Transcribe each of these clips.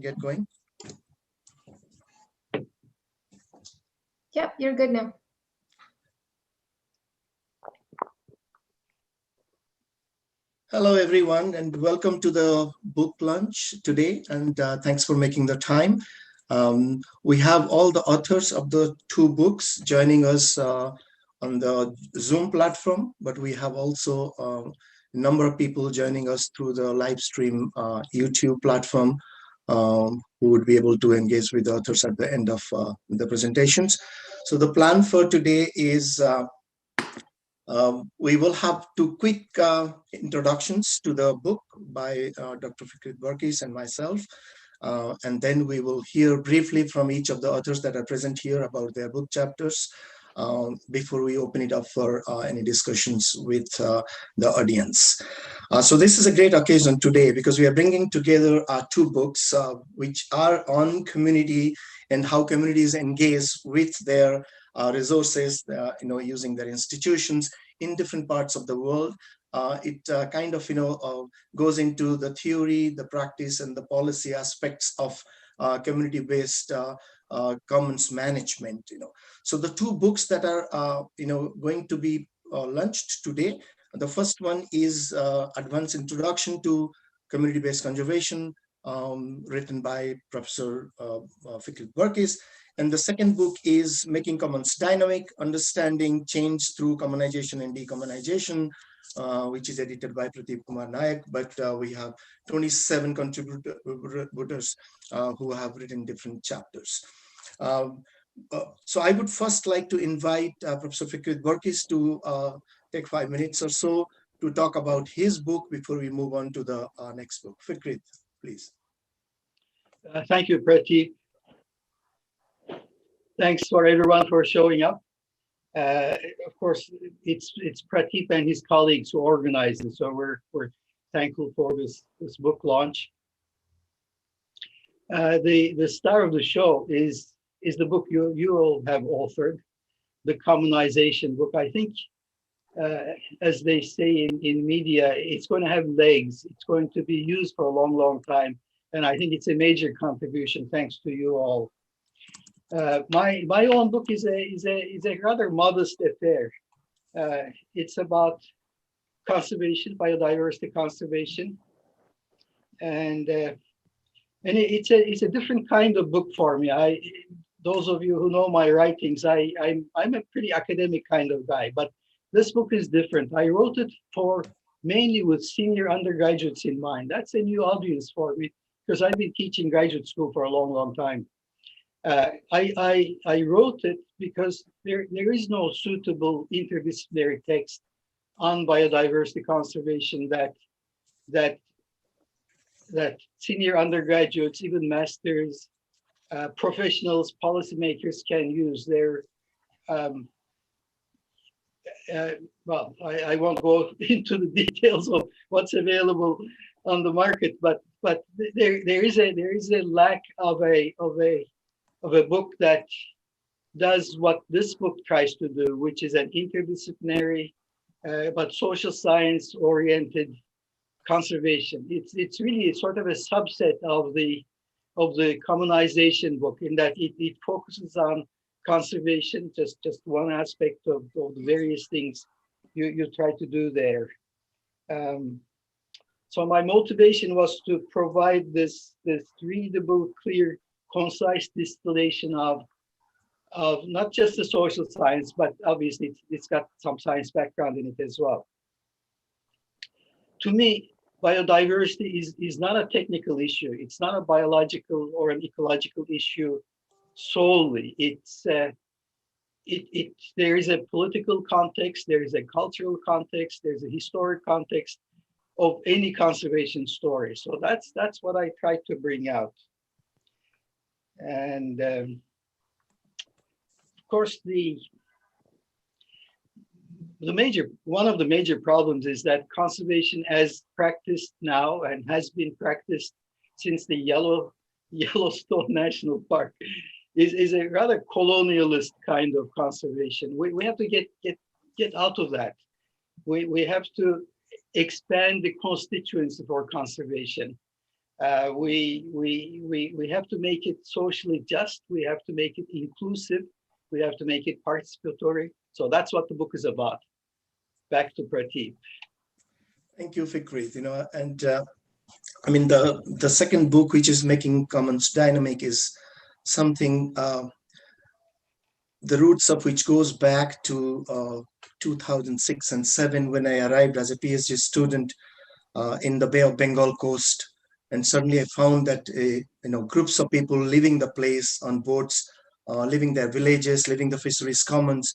get going? Yep, you're good now. Hello, everyone, and welcome to the book lunch today. And thanks for making the time. We have all the authors of the two books joining us on the Zoom platform, but we have also a number of people joining us through the live stream YouTube platform who would be able to engage with the authors at the end of the presentations. So the plan for today is we will have two quick introductions to the book by Dr. Fikret Burkiss and myself. And then we will hear briefly from each of the authors that are present here about their book chapters before we open it up for any discussions with the audience. So this is a great occasion today because we are bringing together two books which are on community and how communities engage with their resources, using their institutions in different parts of the world. It kind of, goes into the theory, the practice, and the policy aspects of community-based commons management. So the two books that are, going to be launched today. The first one is Advanced Introduction to Community-Based Conservation, written by Professor Fikret Burkiss. And the second book is Making Commons Dynamic, Understanding Change Through Commonization and Decommonization, which is edited by Pradeep Kumar Nayak. But we have 27 contributors who have written different chapters. So I would first like to invite Professor Fikret Burkiss to take 5 minutes or so to talk about his book before we move on to the next book. Fikret, please. Thank you, Pradeep. Thanks for everyone for showing up. Of course, it's Pradeep and his colleagues who organized it, so we're thankful for this book launch. The star of the show is the book you all have authored, the Commonization book. I think, as they say in media, it's going to have legs. It's going to be used for a long, long time, and I think it's a major contribution. Thanks to you all. My own book is a rather modest affair. It's about conservation, biodiversity conservation, and it's a different kind of book for me. Those of you who know my writings, I'm a pretty academic kind of guy, but this book is different. I wrote it mainly with senior undergraduates in mind. That's a new audience for me because I've been teaching graduate school for a long, long time. I wrote it because there is no suitable interdisciplinary text on biodiversity conservation that senior undergraduates, even masters, professionals, policymakers can use. Well, I won't go into the details of what's available on the market, but there is a lack of a book that does what this book tries to do, which is an interdisciplinary but social science oriented conservation. It's really sort of a subset of the commonization book in that it focuses on conservation, just one aspect of the various things you try to do there. So my motivation was to provide this readable, clear, concise distillation of not just the social science, but obviously it's got some science background in it as well. To me, biodiversity is not a technical issue. It's not a biological or an ecological issue solely. There is a political context, there is a cultural context, there's a historic context of any conservation story. So that's what I try to bring out. And of course, one of the major problems is that conservation as practiced now and has been practiced since the Yellowstone National Park is a rather colonialist kind of conservation. We have to get out of that. We have to expand the constituency for conservation. We have to make it socially just. We have to make it inclusive. We have to make it participatory. So that's what the book is about. Back to Prateep. Thank you, Fikrit. And I mean, the second book, which is Making Commons Dynamic, is something, the roots of which goes back to 2006 and 7, when I arrived as a PhD student in the Bay of Bengal coast. And suddenly I found that groups of people leaving the place on boats, leaving their villages, leaving the fisheries commons,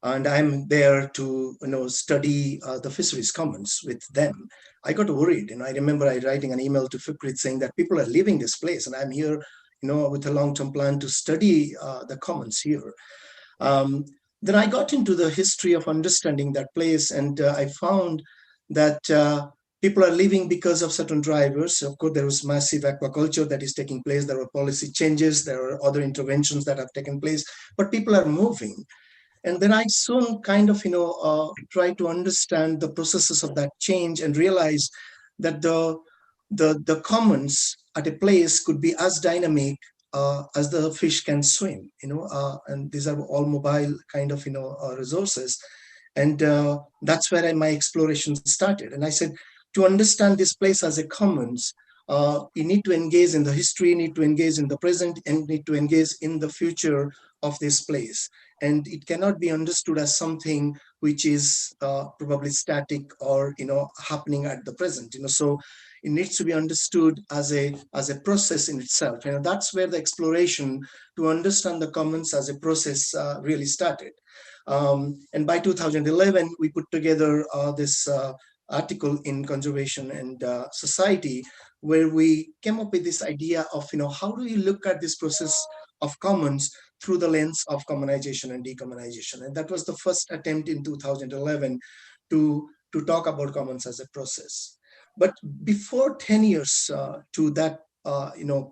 and I'm there to study the fisheries commons with them. I got worried. I remember I writing an email to Fikrit saying that people are leaving this place, and I'm here, with a long-term plan to study the commons here. Then I got into the history of understanding that place, and I found that people are leaving because of certain drivers. Of course, there was massive aquaculture that is taking place. There are policy changes. There are other interventions that have taken place, but people are moving. And then I soon kind of, try to understand the processes of that change and realize that the commons at a place could be as dynamic as the fish can swim, and these are all mobile kind of, resources. And that's where my exploration started. And I said, to understand this place as a commons, you need to engage in the history, you need to engage in the present, and need to engage in the future of this place. And it cannot be understood as something which is probably static or happening at the present. So it needs to be understood as a process in itself. That's where the exploration to understand the commons as a process really started. And by 2011, we put together this article in Conservation and Society, where we came up with this idea of how do we look at this process of commons through the lens of commonization and decommonization. And that was the first attempt in 2011 to talk about commons as a process. But before 10 years to that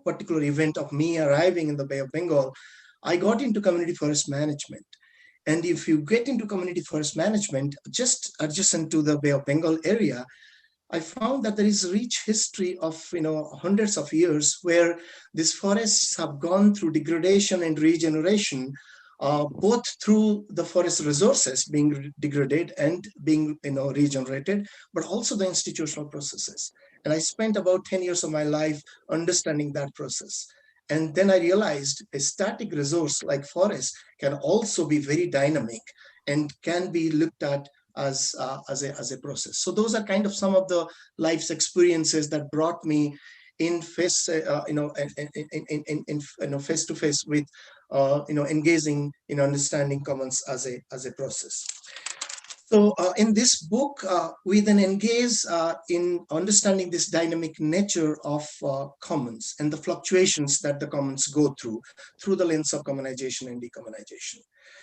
particular event of me arriving in the Bay of Bengal, I got into community forest management. And if you get into community forest management, just adjacent to the Bay of Bengal area, I found that there is a rich history of hundreds of years where these forests have gone through degradation and regeneration, both through the forest resources being degraded and being regenerated, but also the institutional processes. And I spent about 10 years of my life understanding that process. And then I realized a static resource like forest can also be very dynamic and can be looked at as a process. So those are kind of some of the life's experiences that brought me in face, face to face with, engaging in understanding commons as a process. So in this book, we then engage in understanding this dynamic nature of commons and the fluctuations that the commons go through the lens of commonization and decommonization.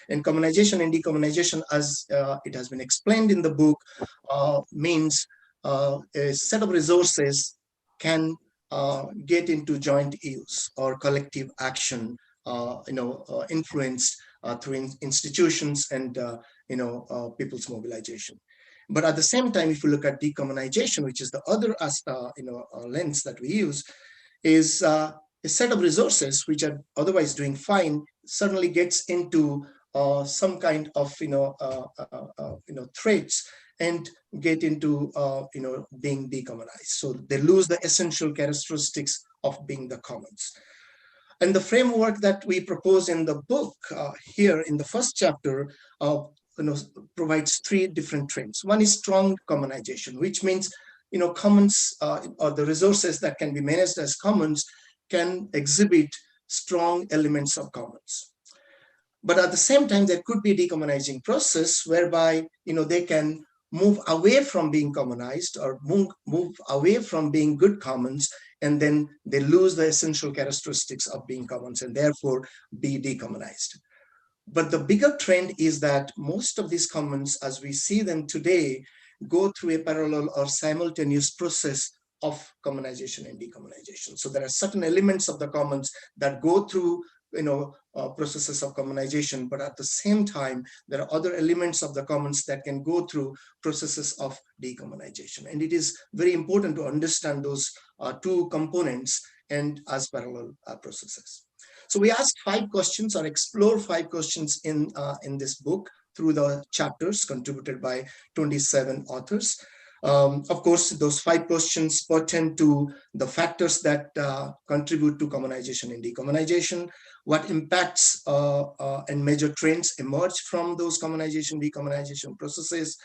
And commonization and decommonization, as it has been explained in the book, means a set of resources can get into joint use or collective action, influenced through institutions and people's mobilization. But at the same time, if you look at decommonization, which is the other lens that we use, is a set of resources which are otherwise doing fine suddenly gets into some kind of threats and get into being decommonized. So they lose the essential characteristics of being the commons. And the framework that we propose in the book here in the first chapter provides three different trends. One is strong commonization, which means commons or the resources that can be managed as commons can exhibit strong elements of commons. But at the same time, there could be a decommonizing process whereby they can move away from being commonized or move away from being good commons, and then they lose the essential characteristics of being commons and therefore be decommonized. But the bigger trend is that most of these commons, as we see them today, go through a parallel or simultaneous process of commonization and decommonization. So there are certain elements of the commons that go through processes of commonization, but at the same time, there are other elements of the commons that can go through processes of decommonization. And it is very important to understand those two components and as parallel processes. So we asked 5 questions or explore 5 questions in this book through the chapters contributed by 27 authors. Of course, those 5 questions pertain to the factors that contribute to commonization and decommonization, what impacts and major trends emerge from those commonization, decommonization processes,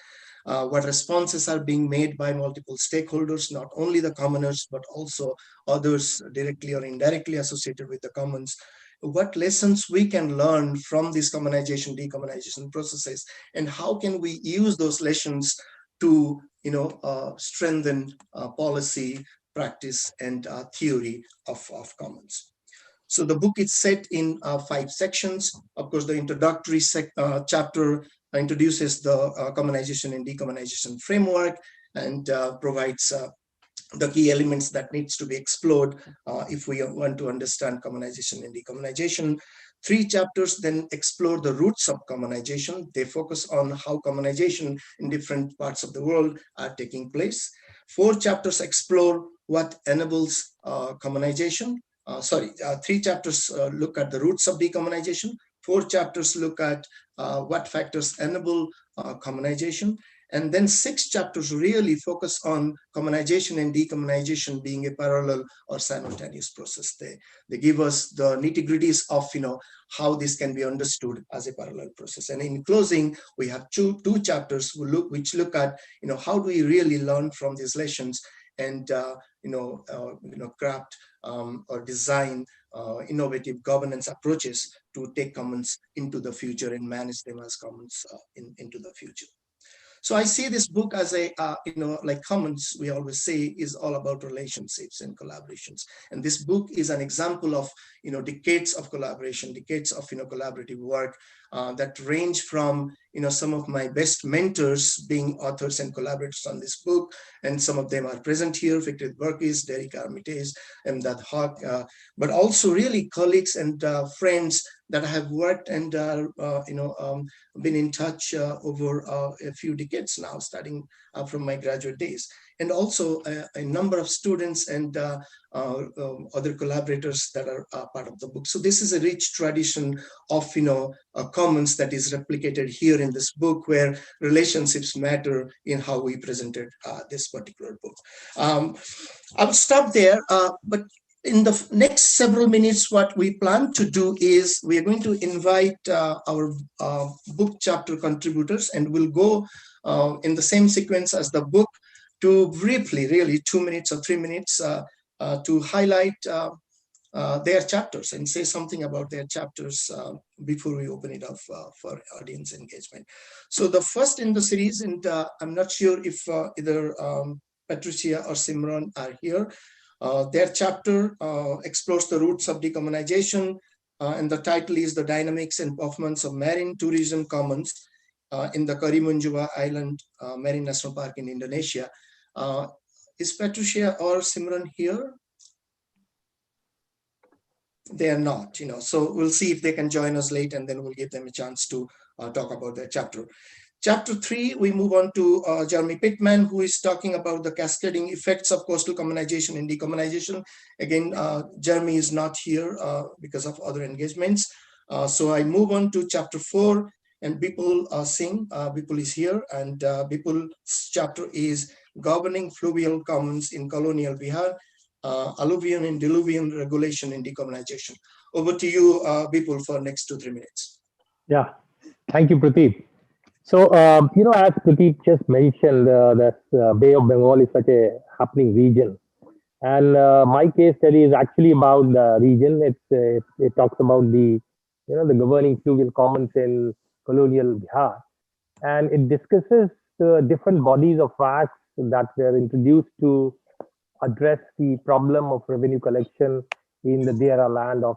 what responses are being made by multiple stakeholders, not only the commoners, but also others directly or indirectly associated with the commons, what lessons we can learn from these commonization, decommonization processes, and how can we use those lessons to strengthen policy, practice, and theory of commons. So the book is set in 5 sections. Of course, the introductory chapter introduces the commonization and decommonization framework and provides the key elements that needs to be explored if we want to understand commonization and decommonization. 3 chapters then explore the roots of commonization. They focus on how commonization in different parts of the world are taking place. 4 chapters explore what enables commonization. 3 chapters look at the roots of decommonization. 4 chapters look at what factors enable commonization. And then 6 chapters really focus on commonization and decommonization being a parallel or simultaneous process. They give us the nitty-gritties of how this can be understood as a parallel process. And in closing, we have two chapters which look at how do we really learn from these lessons and craft or design innovative governance approaches to take commons into the future and manage them as commons into the future. So I see this book as a, like commons, we always say, is all about relationships and collaborations. And this book is an example of, decades of collaboration, decades of, collaborative work that range from, some of my best mentors being authors and collaborators on this book. And some of them are present here, Fikret Burkiss, Derek Armitage, Emdad Haq, but also really colleagues and friends that have worked and been in touch over a few decades now, starting from my graduate days, and also a number of students and other collaborators that are part of the book. So this is a rich tradition of commons that is replicated here in this book, where relationships matter in how we presented this particular book. I'll stop there, but in the next several minutes, what we plan to do is we are going to invite our book chapter contributors, and we'll go in the same sequence as the book to briefly, really 2 minutes or 3 minutes, to highlight their chapters and say something about their chapters before we open it up for audience engagement. So the first in the series, and I'm not sure if either Patricia or Simran are here. Their chapter explores the roots of decommonization, and the title is The Dynamics and Performance of Marine Tourism Commons in the Karimunjawa Island Marine National Park in Indonesia. Is Patricia or Simran here? They are not, so we'll see if they can join us late, and then we'll give them a chance to talk about their chapter. Chapter 3, we move on to Jeremy Pittman, who is talking about the cascading effects of coastal commonization and decommonization. Again, Jeremy is not here because of other engagements. So I move on to chapter 4, and Bipul Singh. Bipul is here, and Bipul's chapter is Governing Fluvial Commons in Colonial Bihar, Alluvion and Diluvian Regulation and Decommonization. Over to you, Bipul, for next 2-3 minutes. Yeah, thank you, Prateep. So, as Prateep just mentioned, that Bay of Bengal is such a happening region. And my case study is actually about the region. It talks about the governing fluvial commons in colonial Bihar. And it discusses the different bodies of facts that were introduced to address the problem of revenue collection in the Dera land of,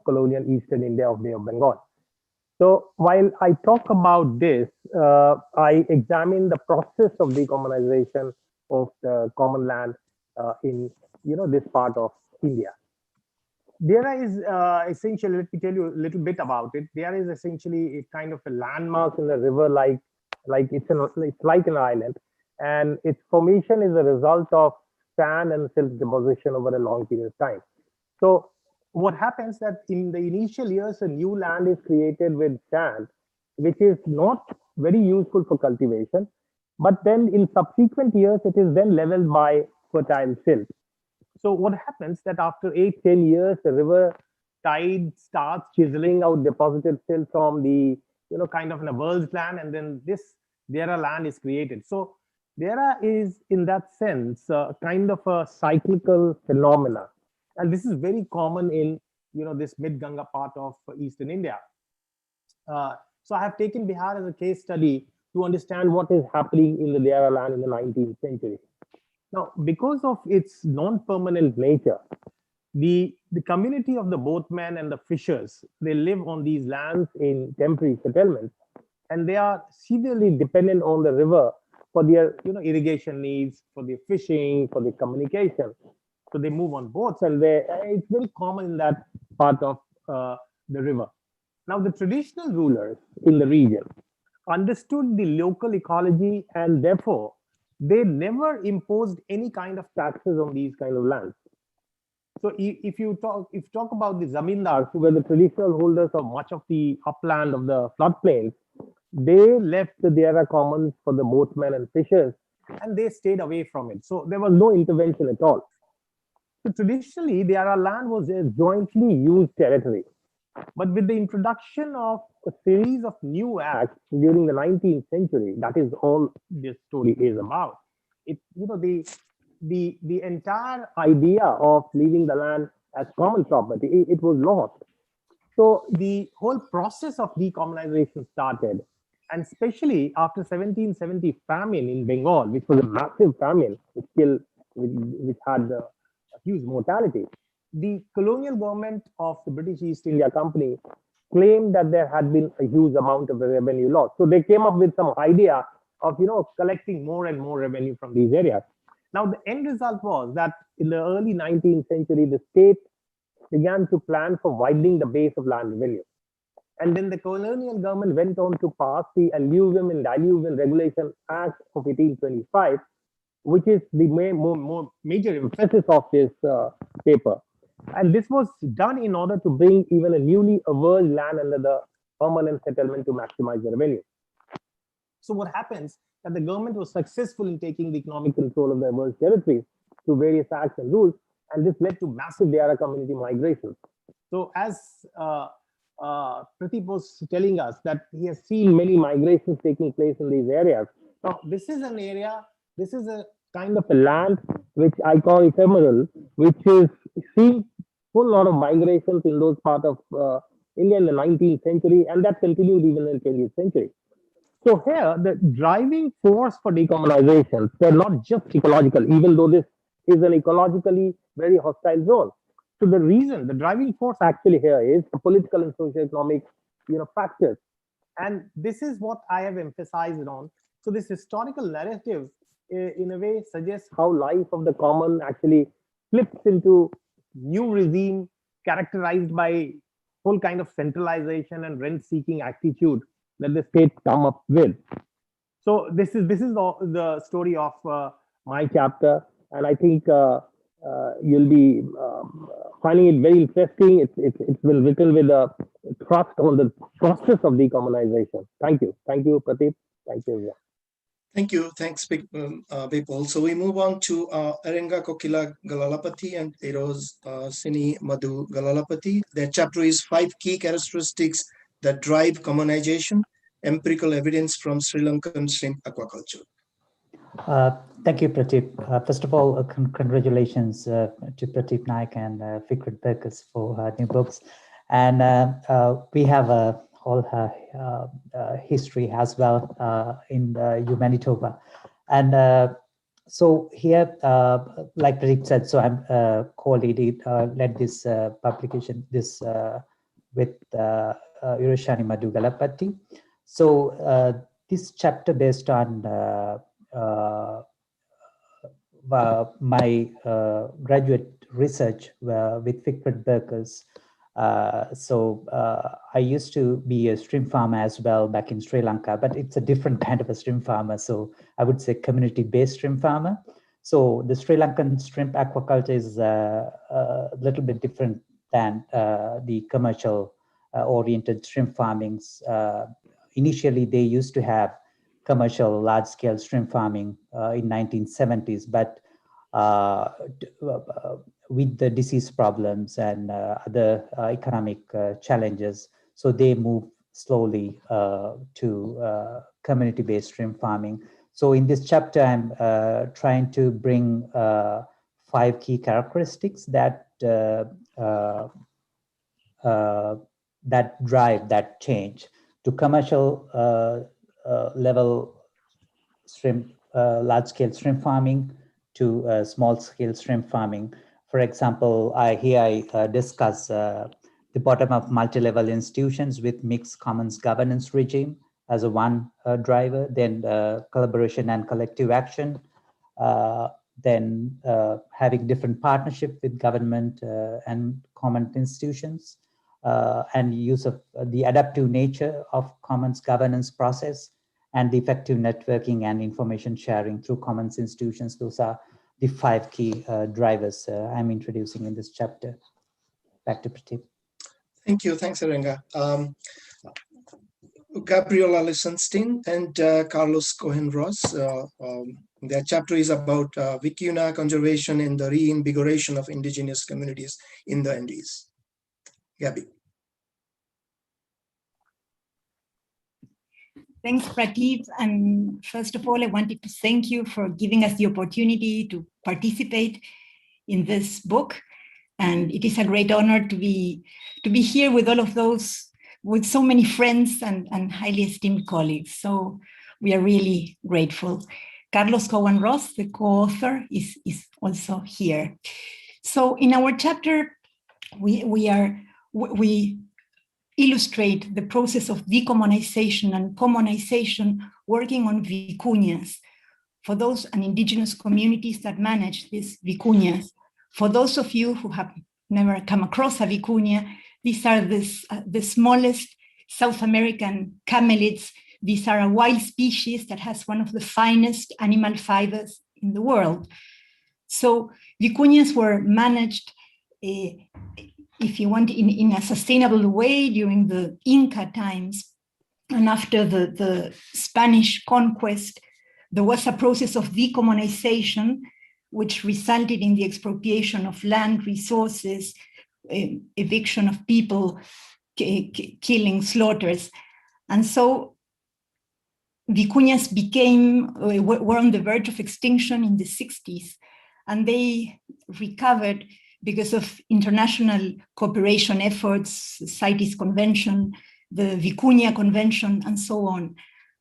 colonial Eastern India of Bay of Bengal. So while I talk about this, I examine the process of decommonization of the common land in this part of India. Dera is essentially, let me tell you a little bit about it. Dera is essentially a kind of a landmark in the river, it's like an island, and its formation is a result of sand and silt deposition over a long period of time. So what happens that in the initial years, a new land is created with sand, which is not very useful for cultivation. But then in subsequent years, it is then leveled by fertile silt. So what happens that after 8, 10 years, the river tide starts chiseling out deposited silt from the, kind of in a world's land, and then this Dera land is created. So Dera is in that sense kind of a cyclical phenomena. And this is very common in, this mid-Ganga part of Eastern India. So I have taken Bihar as a case study to understand what is happening in the Dera land in the 19th century. Now, because of its non-permanent nature, the community of the boatmen and the fishers, they live on these lands in temporary settlements, and they are severely dependent on the river for their irrigation needs, for their fishing, for their communication. So they move on boats, and it's very common in that part of the river. Now, the traditional rulers in the region understood the local ecology, and therefore they never imposed any kind of taxes on these kind of lands. So if you talk about the zamindars, who were the traditional holders of much of the upland of the floodplains, they left the Dera commons for the boatmen and fishers, and they stayed away from it. So there was no intervention at all. So traditionally, Dera land was a jointly used territory. But with the introduction of a series of new acts during the 19th century, that is all this story is about. The entire idea of leaving the land as common property, it was lost. So the whole process of decommunization started, and especially after 1770 famine in Bengal, which was a massive famine, which had a huge mortality. The colonial government of the British East India Company claimed that there had been a huge amount of revenue loss. So they came up with some idea of, collecting more and more revenue from these areas. Now, the end result was that in the early 19th century, the state began to plan for widening the base of land revenue. And then the colonial government went on to pass the Alluvium and Diluvium Regulation Act of 1825, which is the major emphasis of this paper. And this was done in order to bring even a newly averted land under the permanent settlement to maximize the revenue. So what happens that the government was successful in taking the economic control of the averted territories through various acts and rules, and this led to massive Dera community migrations. So as Pradeep was telling us that he has seen many migrations taking place in these areas. Now, this is an area, this is a kind of a land which I call ephemeral, which is seeing full lot of migrations in those parts of India in the 19th century, and that continued even in the 20th century. So here, the driving force for decommunization, they're not just ecological, even though this is an ecologically very hostile zone. So the reason, the driving force actually here is the political and socio-economic, factors. And this is what I have emphasized on. So this historical narrative, in a way, suggests how life of the common actually flips into new regime characterized by whole kind of centralization and rent-seeking attitude that the state come up with. So this is the story of my chapter, and I think you'll be finding it very interesting. It's been written with a thrust on the process of decommunization. Thank you, Pradeep. Thank you. Thank you. Thanks, Vipul. So we move on to Arenga Kokila Galalapati and Eros Sini Madhu Galalapati. Their chapter is 5 Key Characteristics that Drive Communization, Empirical Evidence from Sri Lankan Shrimp Aquaculture. Thank you, Pradeep. First of all, congratulations to Pradeep Naik and Fikret Berkes for new books. And we have a whole history as well in Manitoba. And so here, like Pradeep said, so I'm led this publication, with Eroshani Madhu Galalapati. So this chapter based on my graduate research with Fikret Berkes. I used to be a shrimp farmer as well back in Sri Lanka, but it's a different kind of a shrimp farmer. So I would say community-based shrimp farmer. So the Sri Lankan shrimp aquaculture is a little bit different than the commercial oriented shrimp farmings. Initially, they used to have commercial large-scale shrimp farming in 1970s, but with the disease problems and other economic challenges, so they move slowly to community-based shrimp farming. So in this chapter, I'm trying to bring 5 key characteristics that that drive that change to commercial level shrimp, large-scale shrimp farming to small-scale shrimp farming. For example, I discuss the bottom-up multi-level institutions with mixed commons governance regime as a one driver, then collaboration and collective action, then having different partnership with government and common institutions, and use of the adaptive nature of commons governance process, and the effective networking and information sharing through commons institutions. Those are the 5 key drivers I'm introducing in this chapter. Back to Prateep. Thank you. Thanks, Arenga. Gabriela Lisenstein and Carlos Cohen-Ross. Their chapter is about vicuna conservation and the reinvigoration of indigenous communities in the Andes. Gabby. Thanks, Prateep. And first of all, I wanted to thank you for giving us the opportunity to participate in this book. And it is a great honor to be here with all of those, with so many friends and highly esteemed colleagues. So we are really grateful. Carlos Cohen-Ross, the co-author, is also here. So in our chapter, we illustrate the process of decommunization and commonization working on vicuñas. For those and indigenous communities that manage these vicuñas, for those of you who have never come across a vicuña, these are the smallest South American camelids. These are a wild species that has one of the finest animal fibers in the world. So vicuñas were managed if you want, in a sustainable way during the Inca times. And after the Spanish conquest, there was a process of decommunization, which resulted in the expropriation of land resources, eviction of people, killing, slaughters. And so vicuñas were on the verge of extinction in the 60s, and they recovered because of international cooperation efforts, CITES Convention, the Vicuña Convention, and so on.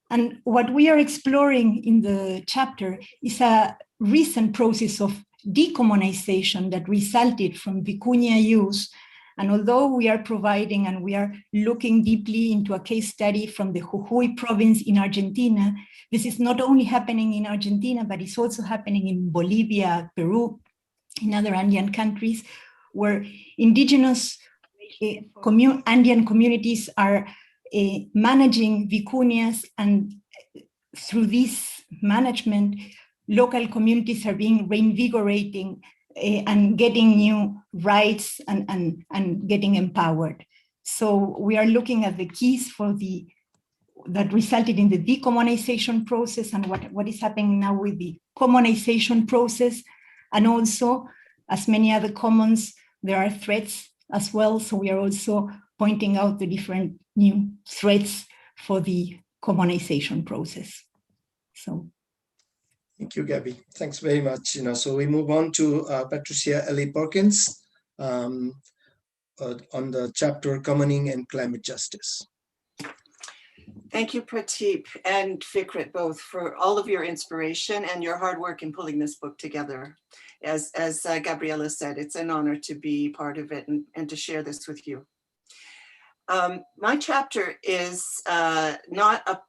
And what we are exploring in the chapter is a recent process of decommunization that resulted from vicuña use. And although we are providing and we are looking deeply into a case study from the Jujuy province in Argentina, this is not only happening in Argentina, but it's also happening in Bolivia, Peru, in other Andean countries, where indigenous Andean communities are managing vicuñas, and through this management, local communities are being reinvigorating and getting new rights and getting empowered. So we are looking at the keys that resulted in the decommunization process and what is happening now with the commonization process. And also, as many other commons, there are threats as well. So we are also pointing out the different new threats for the commonization process. So. Thank you, Gabby. Thanks very much. So we move on to Patricia Ellie Perkins on the chapter Commoning and Climate Justice. Thank you, Prateep and Fikret, both, for all of your inspiration and your hard work in pulling this book together. As Gabriela said, it's an honor to be part of it and to share this with you. My chapter is not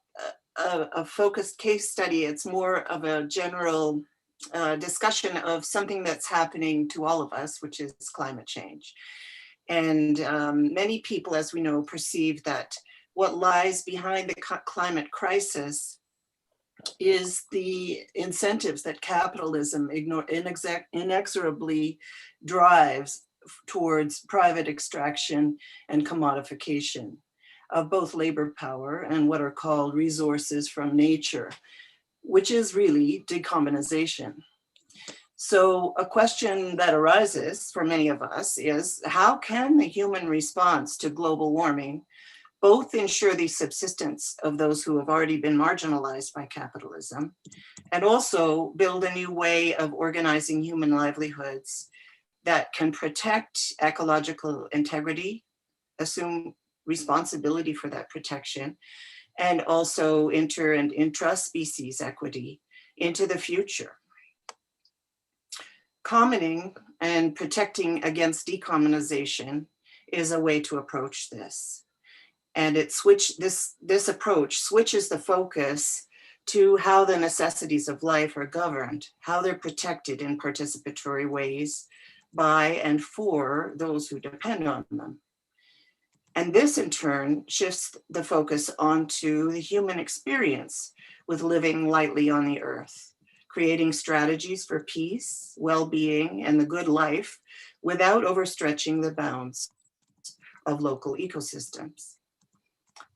a focused case study. It's more of a general discussion of something that's happening to all of us, which is climate change. And many people, as we know, perceive that what lies behind the climate crisis is the incentives that capitalism inexorably drives towards private extraction and commodification of both labor power and what are called resources from nature, which is really decarbonization. So a question that arises for many of us is, how can the human response to global warming both ensure the subsistence of those who have already been marginalized by capitalism, and also build a new way of organizing human livelihoods that can protect ecological integrity, assume responsibility for that protection, and also inter and intra-species equity into the future. Commoning and protecting against decommunization is a way to approach this. And this approach switches the focus to how the necessities of life are governed, how they're protected in participatory ways by and for those who depend on them. And this in turn shifts the focus onto the human experience with living lightly on the earth, creating strategies for peace, well-being, and the good life without overstretching the bounds of local ecosystems.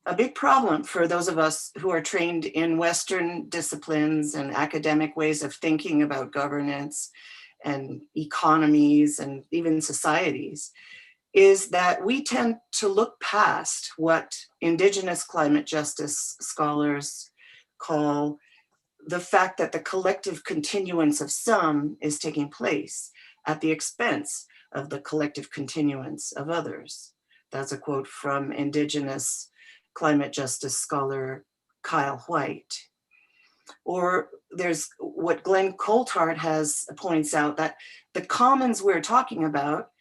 A big problem for those of us who are trained in Western disciplines and academic ways of thinking about governance and economies and even societies is that we tend to look past what indigenous climate justice scholars call the fact that the collective continuance of some is taking place at the expense of the collective continuance of others. That's a quote from indigenous climate justice scholar Kyle White. Or there's what Glenn Coulthard points out, that the commons we're talking about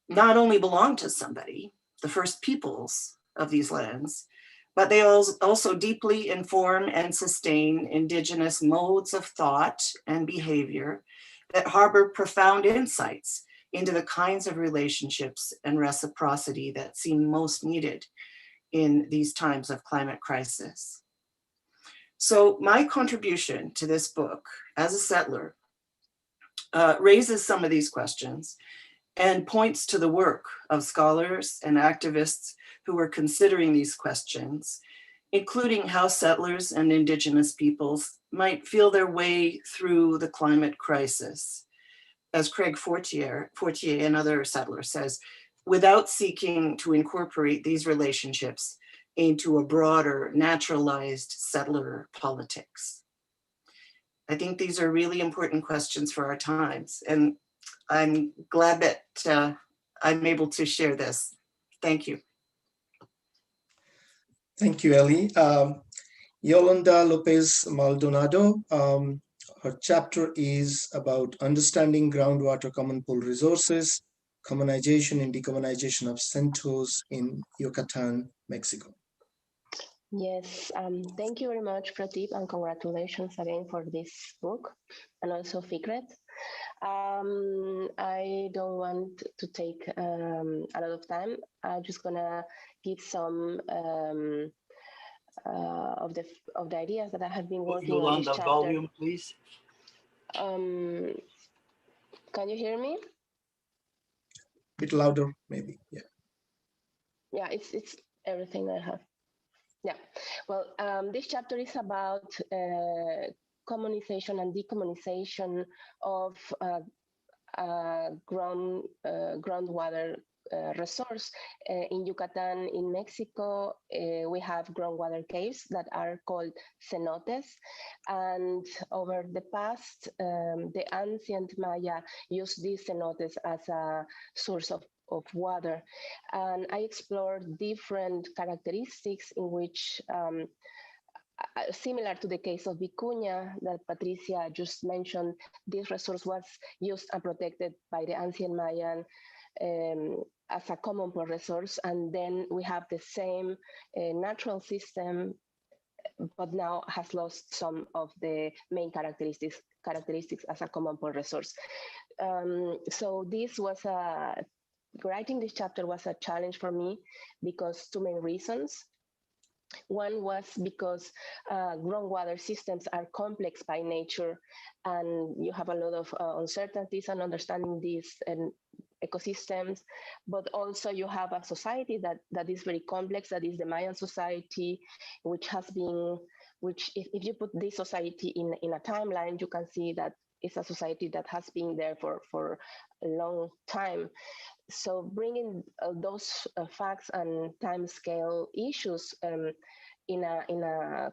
not only belong to somebody, the first peoples of these lands, but they also deeply inform and sustain indigenous modes of thought and behavior that harbor profound insights into the kinds of relationships and reciprocity that seem most needed in these times of climate crisis. So my contribution to this book as a settler raises some of these questions and points to the work of scholars and activists who are considering these questions, including how settlers and indigenous peoples might feel their way through the climate crisis. As Craig Fortier, another settler, says, without seeking to incorporate these relationships into a broader, naturalized settler politics. I think these are really important questions for our times, and I'm glad that I'm able to share this. Thank you. Thank you, Ellie. Yolanda Lopez Maldonado, her chapter is about understanding groundwater common pool resources, communization and decommunization of centros in Yucatan, Mexico. Yes, thank you very much, Pradeep, and congratulations again for this book, and also Fikret. I don't want to take a lot of time. I'm just gonna give some of the ideas that I have been working on this chapter. Volume, please. Can you hear me? A bit louder, maybe. Yeah. Yeah, it's everything I have. Yeah. Well, this chapter is about communization and decommunization of groundwater resource. In Yucatan, in Mexico, we have groundwater caves that are called cenotes. And over the past, the ancient Maya used these cenotes as a source of water. And I explored different characteristics in which similar to the case of Vicuña that Patricia just mentioned, this resource was used and protected by the ancient Mayan as a common pool resource. And then we have the same natural system, but now has lost some of the main characteristics characteristics as a common point resource. So this was writing this chapter was a challenge for me because two main reasons. One was because groundwater systems are complex by nature, and you have a lot of uncertainties and understanding these ecosystems, but also you have a society that is very complex, that is the Mayan society, which if you put this society in a timeline, you can see that it's a society that has been there for a long time. So bringing those facts and time scale issues in a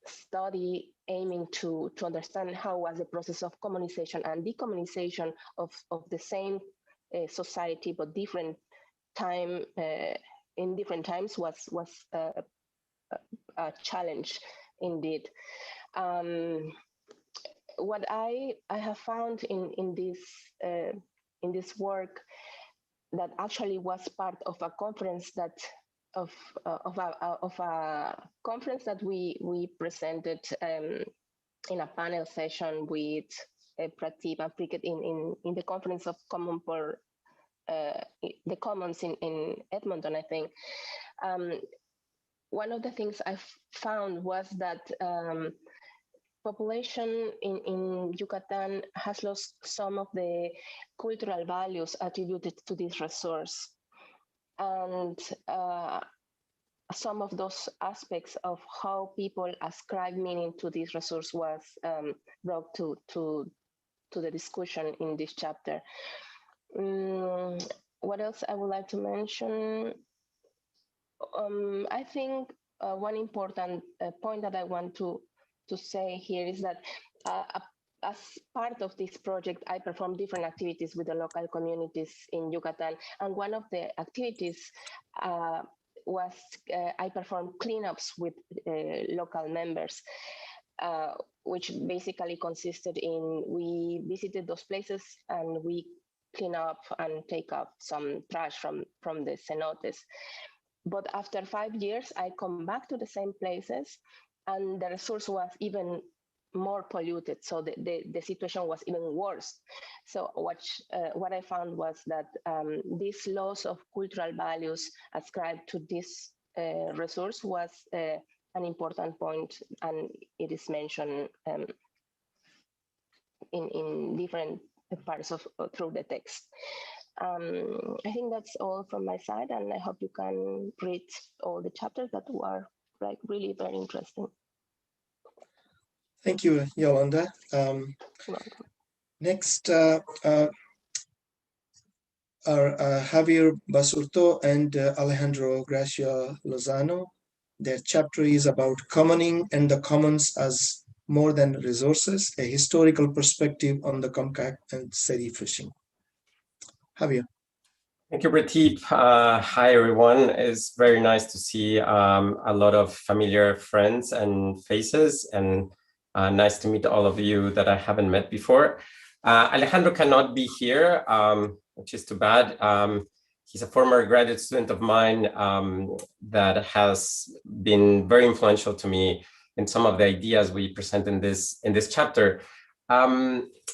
study aiming to understand how was the process of communization and decommunization of the same society, but different time in different times was a challenge indeed. What I have found in this work that actually was part of a conference that of a conference that we presented in a panel session with Prateep and Fikret in the conference of Common for the Commons in Edmonton, I think. One of the things I found was that population in Yucatan has lost some of the cultural values attributed to this resource. And some of those aspects of how people ascribe meaning to this resource was brought to the discussion in this chapter. What else I would like to mention? I think one important point that I want to say here is that as part of this project, I performed different activities with the local communities in Yucatan. And one of the activities was I performed cleanups with local members, which basically consisted in we visited those places and we clean up and take up some trash from the cenotes. But after 5 years, I come back to the same places and the resource was even more polluted. So the situation was even worse. So what I found was that this loss of cultural values ascribed to this resource was an important point, and it is mentioned in different parts of through the text. I think that's all from my side, and I hope you can read all the chapters that were like really very interesting. Thank you, Yolanda. Next are Javier Basurto and Alejandro Gracia Lozano. Their chapter is about commoning and the commons as more than resources, a historical perspective on the Comcac and SETI fishing. Javier. Thank you, Prateep. Hi, everyone. It's very nice to see a lot of familiar friends and faces, and nice to meet all of you that I haven't met before. Alejandro cannot be here, which is too bad. He's a former graduate student of mine that has been very influential to me in some of the ideas we present in this chapter.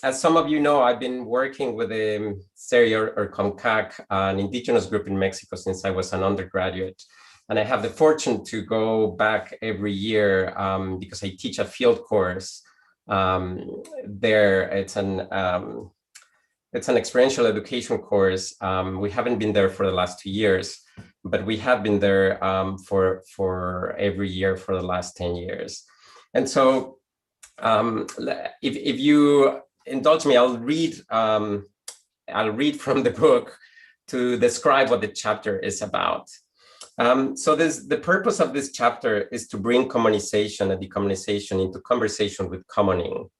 As some of you know, I've been working with the SETI or Comcac, an indigenous group in Mexico since I was an undergraduate. And I have the fortune to go back every year because I teach a field course there. It's an experiential education course. We haven't been there for the last 2 years, but we have been there for every year for the last 10 years. And so if you indulge me, I'll read from the book to describe what the chapter is about. So the purpose of this chapter is to bring commonization and decommunization into conversation with commoning,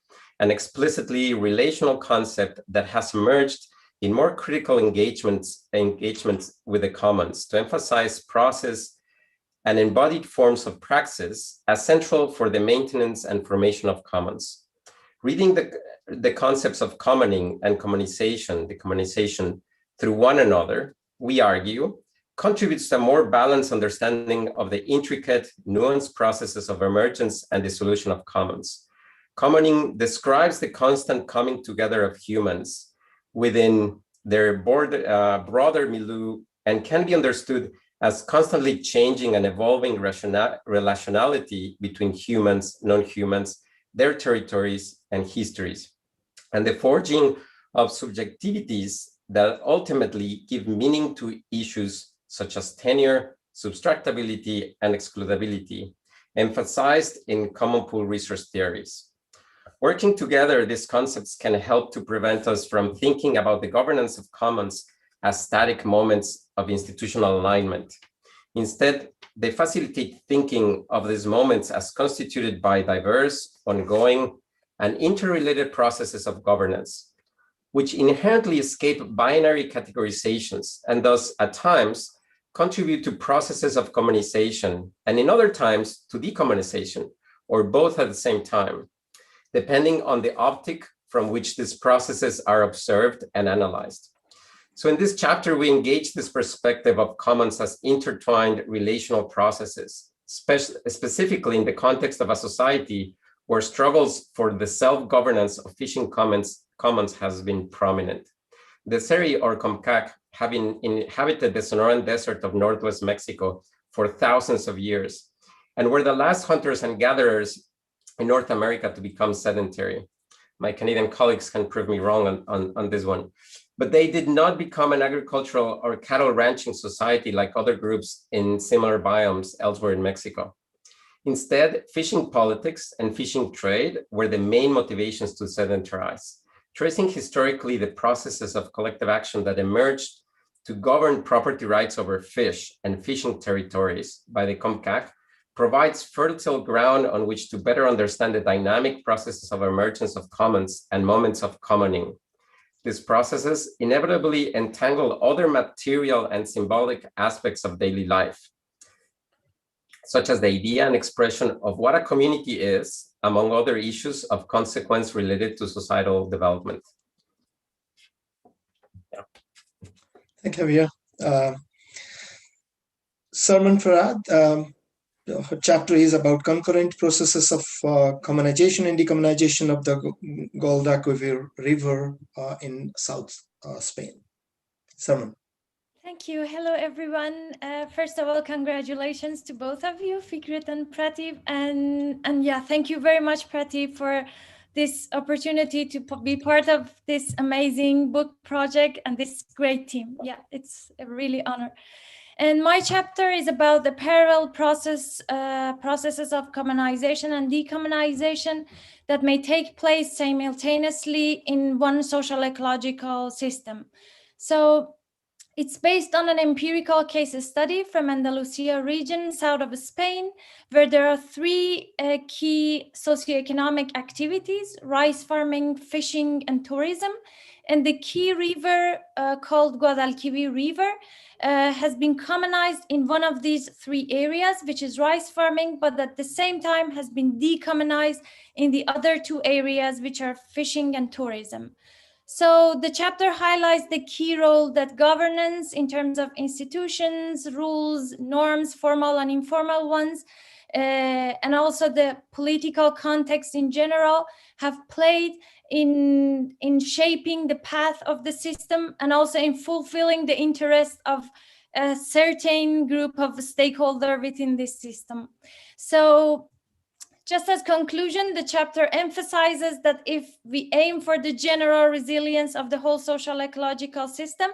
an explicitly relational concept that has emerged in more critical engagements with the commons to emphasize process and embodied forms of praxis as central for the maintenance and formation of commons. Reading the concepts of commoning and decommunization through one another, we argue, contributes to a more balanced understanding of the intricate, nuanced processes of emergence and dissolution of commons, commoning describes the constant coming together of humans within their broader milieu and can be understood as constantly changing and evolving relationality between humans, non-humans, their territories and histories, and the forging of subjectivities that ultimately give meaning to issues such as tenure, subtractability, and excludability, emphasized in common pool resource theories. Working together, these concepts can help to prevent us from thinking about the governance of commons as static moments of institutional alignment. Instead, they facilitate thinking of these moments as constituted by diverse, ongoing, and interrelated processes of governance, which inherently escape binary categorizations and thus, at times, contribute to processes of communization, and in other times, to decommunization, or both at the same time, depending on the optic from which these processes are observed and analyzed. So in this chapter, we engage this perspective of commons as intertwined relational processes, specifically in the context of a society where struggles for the self-governance of fishing commons has been prominent. The Seri or Comcac have inhabited the Sonoran Desert of Northwest Mexico for thousands of years, and were the last hunters and gatherers in North America to become sedentary. My Canadian colleagues can prove me wrong on this one. But they did not become an agricultural or cattle ranching society like other groups in similar biomes elsewhere in Mexico. Instead, fishing politics and fishing trade were the main motivations to sedentarize. Tracing historically the processes of collective action that emerged to govern property rights over fish and fishing territories by the Comcac provides fertile ground on which to better understand the dynamic processes of emergence of commons and moments of commoning. These processes inevitably entangle other material and symbolic aspects of daily life, such as the idea and expression of what a community is, among other issues of consequence related to societal development. Yeah. Thank you, Javier. Salman Farhad, her chapter is about concurrent processes of communization and decommunization of the Guadalquivir River in South Spain. Salman. Thank you. Hello, everyone. First of all, congratulations to both of you, Fikret and Prateep. And yeah, thank you very much, Prateep, for this opportunity to be part of this amazing book project and this great team. Yeah, it's a really honor. And my chapter is about the parallel processes of communization and decommunization that may take place simultaneously in one social ecological system. So it's based on an empirical case study from Andalusia region, south of Spain, where there are three key socioeconomic activities: rice farming, fishing, and tourism. And the key river called Guadalquivir River has been communized in one of these three areas, which is rice farming, but at the same time has been decommunized in the other two areas, which are fishing and tourism. So the chapter highlights the key role that governance in terms of institutions, rules, norms, formal and informal ones, and also the political context in general have played in shaping the path of the system and also in fulfilling the interest of a certain group of stakeholders within this system. So just as conclusion, the chapter emphasizes that if we aim for the general resilience of the whole social ecological system,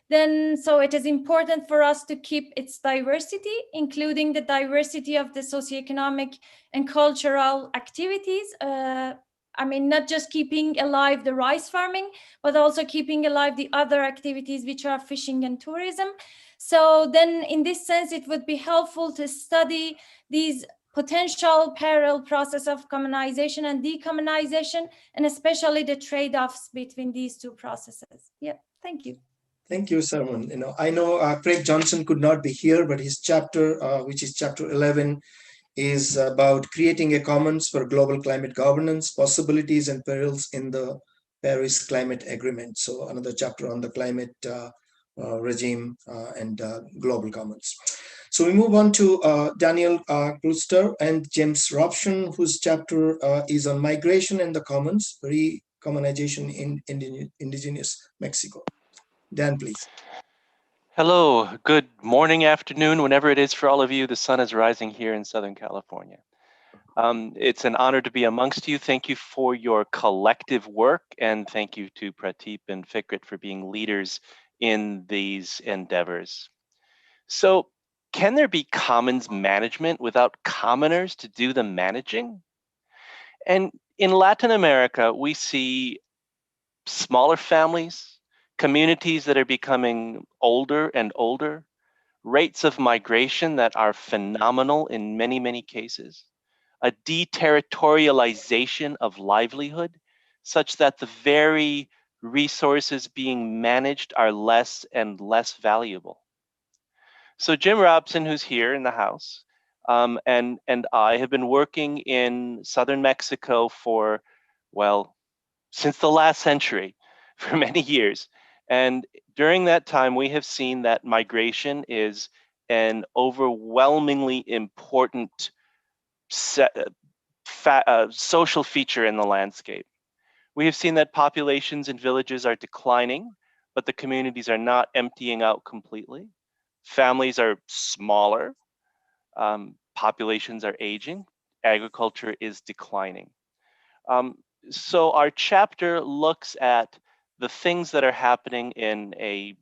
then so it is important for us to keep its diversity, including the diversity of the socioeconomic and cultural activities. I mean, not just keeping alive the rice farming, but also keeping alive the other activities, which are fishing and tourism. So then in this sense, it would be helpful to study these potential parallel process of communization and decommunization, and especially the trade-offs between these two processes. Yeah, thank you. Thank you, Salman. I know Craig Johnson could not be here, but his chapter, which is chapter 11, is about creating a commons for global climate governance, possibilities and perils in the Paris Climate Agreement. So another chapter on the climate regime and global commons. So So we move on to Daniel Kluster and James Robson, whose chapter is on migration in the commons, recommunization in indigenous Mexico. Dan, please. Hello, good morning, afternoon, whenever it is for all of you. The sun is rising here in Southern California. It's an honor to be amongst you. Thank you for your collective work, and thank you to Prateep and Fikret for being leaders in these endeavors. So, can there be commons management without commoners to do the managing? And in Latin America, we see smaller families, communities that are becoming older and older, rates of migration that are phenomenal in many, many cases, a deterritorialization of livelihood such that the very resources being managed are less and less valuable. So Jim Robson, who's here in the house, and I have been working in Southern Mexico for, well, since the last century, for many years. And during that time, we have seen that migration is an overwhelmingly important social feature in the landscape. We have seen that populations in villages are declining, but the communities are not emptying out completely. Families are smaller, populations are aging, agriculture is declining. So our chapter looks at the things that are happening in a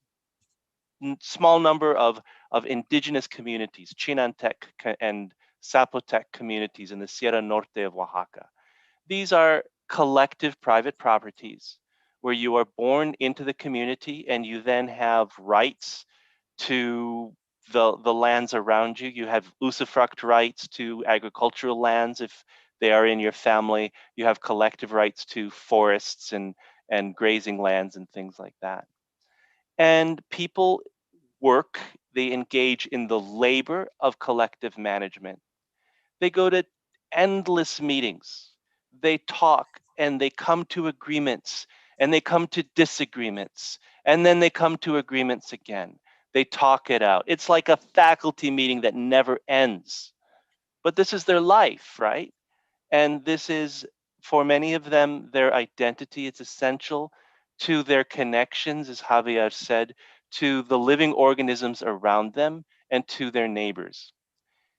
small number of indigenous communities, Chinantec and Zapotec communities in the Sierra Norte of Oaxaca. These are collective private properties where you are born into the community and you then have rights to the lands around you. You have usufruct rights to agricultural lands if they are in your family. You have collective rights to forests and grazing lands and things like that. And people work, they engage in the labor of collective management. They go to endless meetings. They talk and they come to agreements and they come to disagreements and then they come to agreements again. They talk it out. It's like a faculty meeting that never ends. But this is their life, right? And this is, for many of them, their identity. It's essential to their connections, as Javier said, to the living organisms around them and to their neighbors.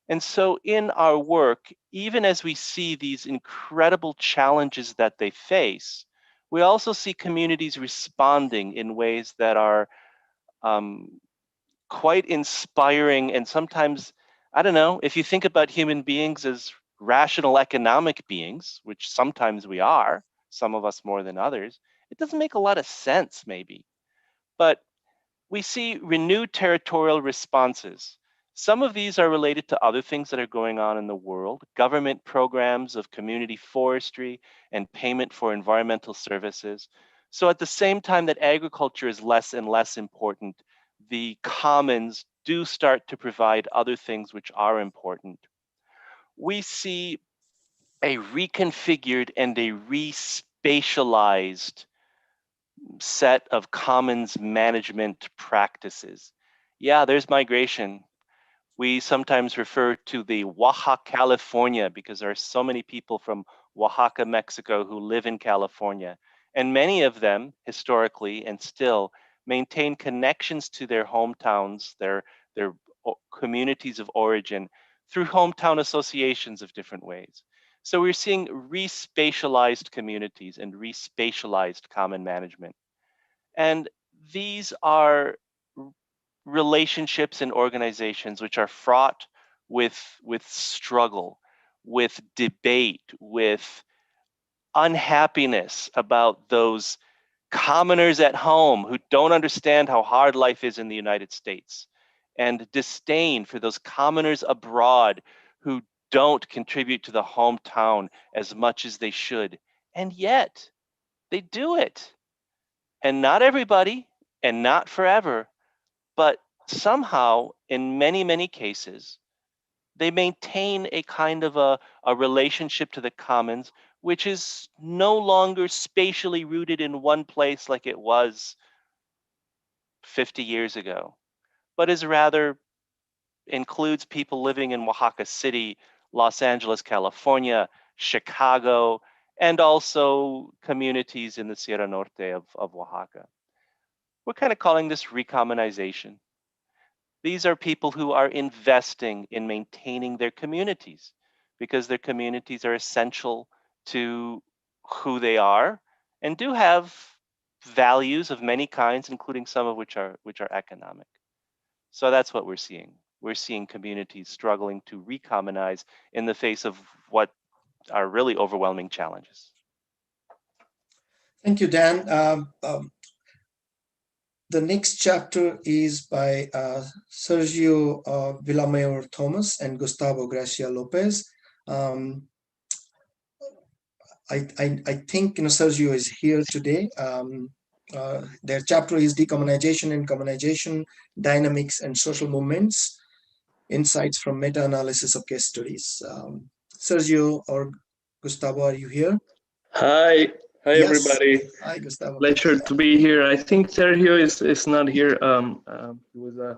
And so in our work, even as we see these incredible challenges that they face, we also see communities responding in ways that are quite inspiring. And sometimes, I don't know, if you think about human beings as rational economic beings, which sometimes we are, some of us more than others, it doesn't make a lot of sense maybe. But we see renewed territorial responses. Some of these are related to other things that are going on in the world, government programs of community forestry and payment for environmental services. So at the same time that agriculture is less and less important, the commons do start to provide other things which are important. We see a reconfigured and a respatialized set of commons management practices. Yeah, there's migration. We sometimes refer to the Oaxaca, California, because there are so many people from Oaxaca, Mexico who live in California. And many of them, historically and still, maintain connections to their hometowns, their communities of origin, through hometown associations of different ways. So we're seeing respatialized communities and respatialized common management. And these are relationships and organizations which are fraught with struggle, with debate, with unhappiness about those commoners at home who don't understand how hard life is in the United States, and disdain for those commoners abroad who don't contribute to the hometown as much as they should. And yet they do it. And not everybody, and not forever, but somehow in many, many cases, they maintain a kind of a relationship to the commons, which is no longer spatially rooted in one place like it was 50 years ago, but is rather includes people living in Oaxaca City, Los Angeles, California, Chicago, and also communities in the Sierra Norte of Oaxaca. We're kind of calling this recommunization. These are people who are investing in maintaining their communities because their communities are essential to who they are and do have values of many kinds, including some of which are economic. So that's what we're seeing. We're seeing communities struggling to recommunize in the face of what are really overwhelming challenges. Thank you, Dan. The next chapter is by Sergio Villamayor Thomas and Gustavo Gracia Lopez. I think Sergio is here today. Their chapter is Decommunization and Communization, Dynamics and Social Movements, Insights from Meta-Analysis of Case Studies. Sergio or Gustavo, are you here? Hi, Yes. everybody. Hi, Gustavo. Pleasure to be here. I think Sergio is not here. He was, I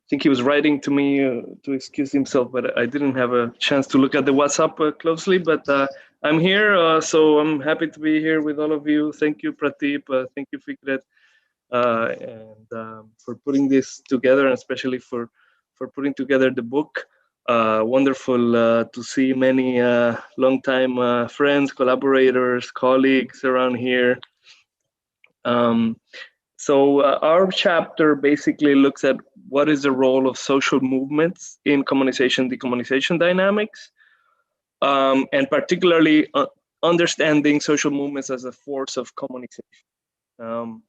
think he was writing to me to excuse himself, but I didn't have a chance to look at the WhatsApp closely. But I'm here, so I'm happy to be here with all of you. Thank you, Prateep. Thank you, Fikret, and for putting this together, and especially for putting together the book. Wonderful to see many longtime friends, collaborators, colleagues around here. So our chapter basically looks at what is the role of social movements in communization, decommunization dynamics, and particularly understanding social movements as a force of communization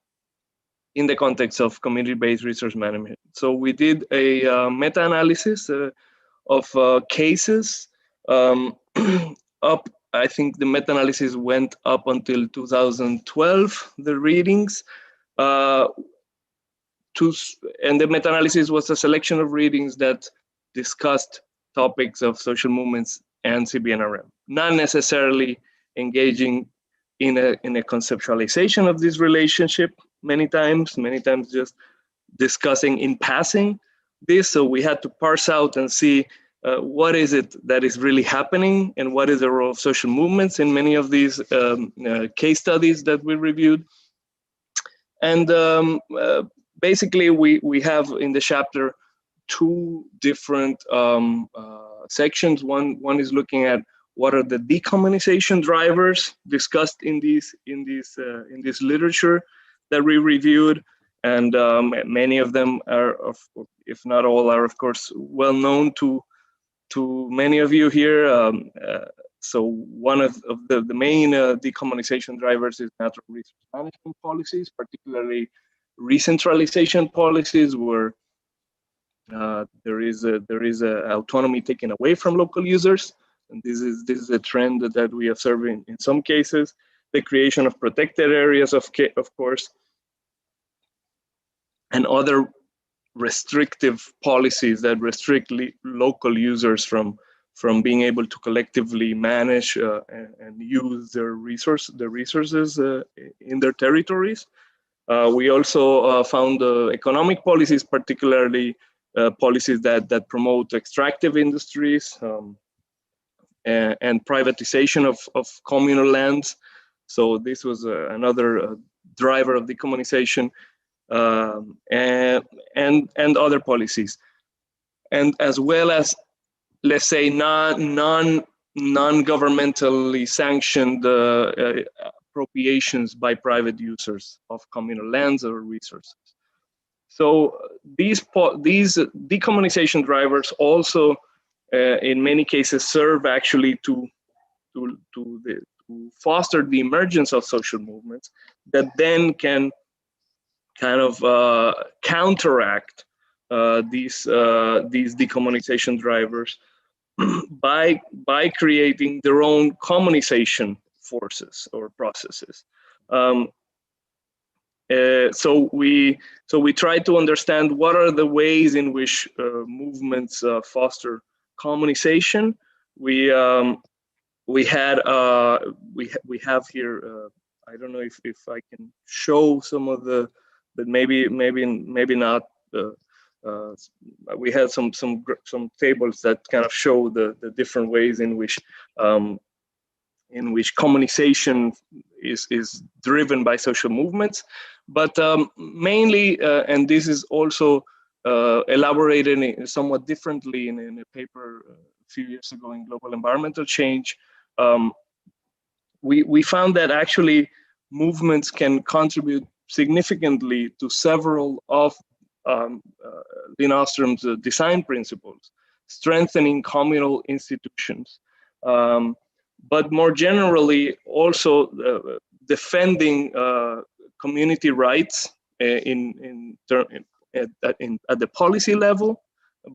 in the context of community-based resource management. So we did a meta-analysis of cases up. I think the meta-analysis went up until 2012, the readings. And the meta-analysis was a selection of readings that discussed topics of social movements and CBNRM, not necessarily engaging in a conceptualization of this relationship many times just discussing in passing this. So we had to parse out and see what is it that is really happening and what is the role of social movements in many of these case studies that we reviewed. And basically we have in the chapter two different sections. One is looking at what are the decommunization drivers discussed in this literature that we reviewed, and many of them are, if not all, are of course well known to many of you here. So one of the main decommunization drivers is natural resource management policies, particularly recentralization policies, where there is autonomy taken away from local users, and this is a trend that we observe in some cases. The creation of protected areas, of course, and other restrictive policies that restrict local users from being able to collectively manage and use their resources in their territories. We also found economic policies, particularly policies that promote extractive industries and privatization of communal lands. So this was another driver of decommunization, and other policies, and as well as, let's say, non-governmentally sanctioned appropriations by private users of communal lands or resources. So these decommunization drivers also, in many cases, serve actually to foster the emergence of social movements that then can kind of counteract these decommunization drivers by creating their own communization forces or processes. So we try to understand what are the ways in which movements foster communization. We have here. I don't know if I can show some of the, but maybe not we had some tables that kind of show the different ways in which communization is driven by social movements, but mainly, and this is also elaborated somewhat differently in a paper a few years ago in Global Environmental Change. We found that actually movements can contribute significantly to several of Lynn Ostrom's design principles, strengthening communal institutions, but more generally also defending community rights at the policy level,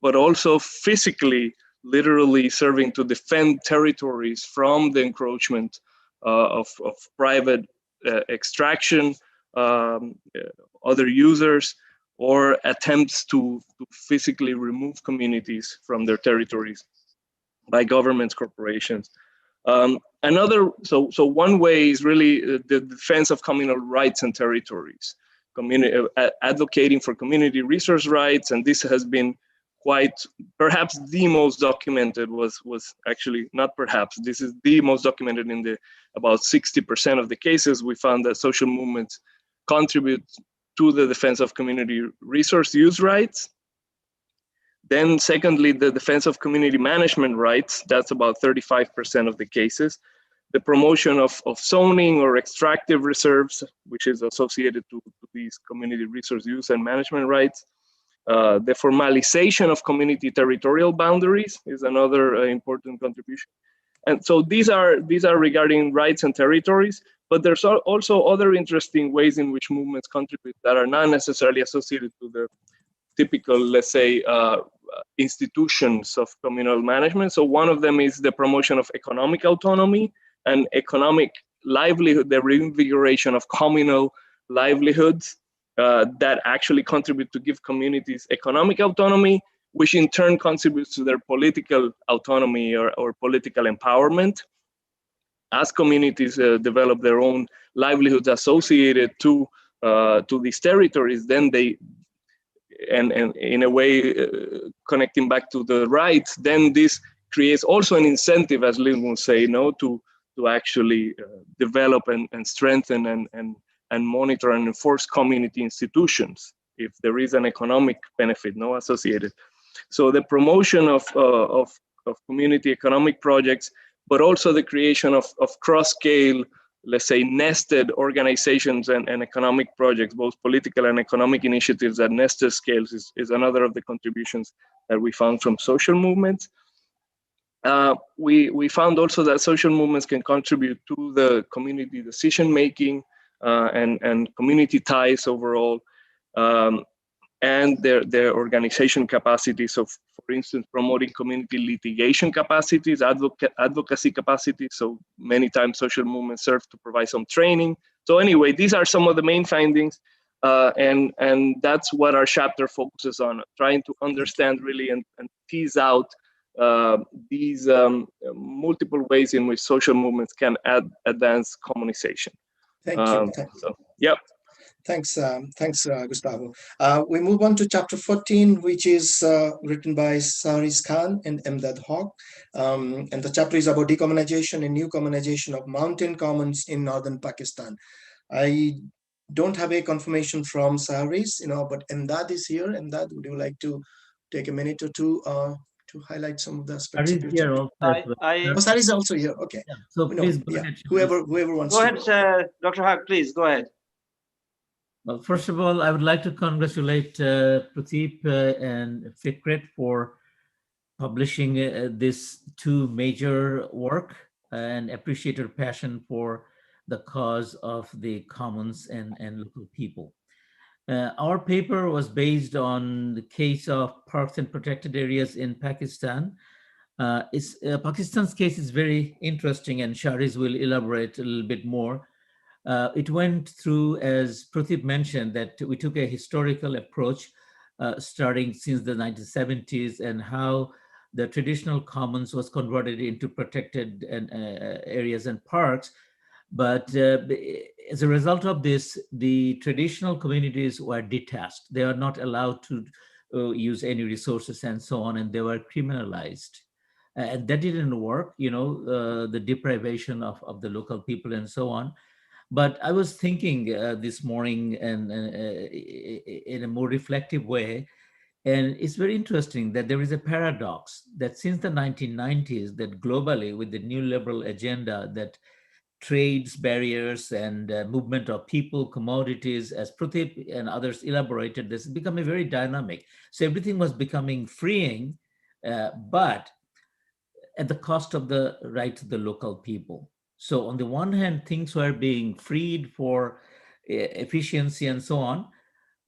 but also physically, literally serving to defend territories from the encroachment of private extraction, other users, or attempts to physically remove communities from their territories by governments, corporations. So one way is really the defense of communal rights and territories, advocating for community resource rights, and this has been perhaps the most documented was actually not perhaps, this is the most documented in about 60% of the cases. We found that social movements contribute to the defense of community resource use rights. Then secondly, the defense of community management rights, that's about 35% of the cases. The promotion of zoning or extractive reserves, which is associated to these community resource use and management rights. The formalization of community territorial boundaries is another important contribution. And so these are regarding rights and territories, but there's also other interesting ways in which movements contribute that are not necessarily associated to the typical, let's say, institutions of communal management. So one of them is the promotion of economic autonomy and economic livelihood, the reinvigoration of communal livelihoods that actually contribute to give communities economic autonomy, which in turn contributes to their political autonomy or political empowerment. As communities develop their own livelihoods associated to these territories, then and in a way connecting back to the rights, then this creates also an incentive, as Lynn will say, to actually develop and strengthen and monitor and enforce community institutions if there is an economic benefit associated. So the promotion of community economic projects, but also the creation of cross-scale, let's say, nested organizations and economic projects, both political and economic initiatives at nested scales is another of the contributions that we found from social movements. We found also that social movements can contribute to the community decision-making and community ties overall, and their organization capacities of, for instance, promoting community litigation capacities, advocacy capacities. So many times social movements serve to provide some training. So anyway, these are some of the main findings, and that's what our chapter focuses on, trying to understand really and tease out these multiple ways in which social movements can advance communization. Thank you. So, yep. Thanks, Gustavo. We move on to chapter 14, which is written by Saharis Khan and Emdad Haq. And the chapter is about decommunization and new communization of mountain commons in northern Pakistan. I don't have a confirmation from Saharis, but Emdad is here. Emdad, would you like to take a minute or two to highlight some of the aspects of your chapter? Saharis is also here. Okay. Yeah. So please go ahead. Whoever wants to. Go ahead, Dr. Haq, please go ahead. Well, first of all, I would like to congratulate Prateep and Fikret for publishing this two major work and appreciate your passion for the cause of the commons and local people. Our paper was based on the case of parks and protected areas in Pakistan. Pakistan's case is very interesting, and Saharis will elaborate a little bit more. It went through, as Prateep mentioned, that we took a historical approach starting since the 1970s and how the traditional commons was converted into protected areas and parks. But as a result of this, the traditional communities were detached. They are not allowed to use any resources and so on, and they were criminalized. And that didn't work, the deprivation of the local people and so on. But I was thinking this morning and in a more reflective way, and it's very interesting that there is a paradox that since the 1990s, that globally with the new liberal agenda, that trades barriers and movement of people, commodities, as Prateep and others elaborated, this has become a very dynamic. So everything was becoming freeing, but at the cost of the right to the local people. So on the one hand, things were being freed for efficiency and so on,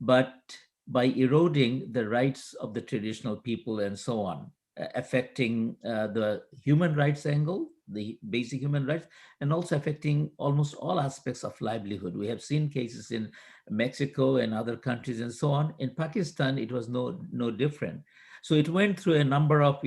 but by eroding the rights of the traditional people and so on, affecting the human rights angle, the basic human rights, and also affecting almost all aspects of livelihood. We have seen cases in Mexico and other countries and so on. In Pakistan, it was no different. So it went through a number of,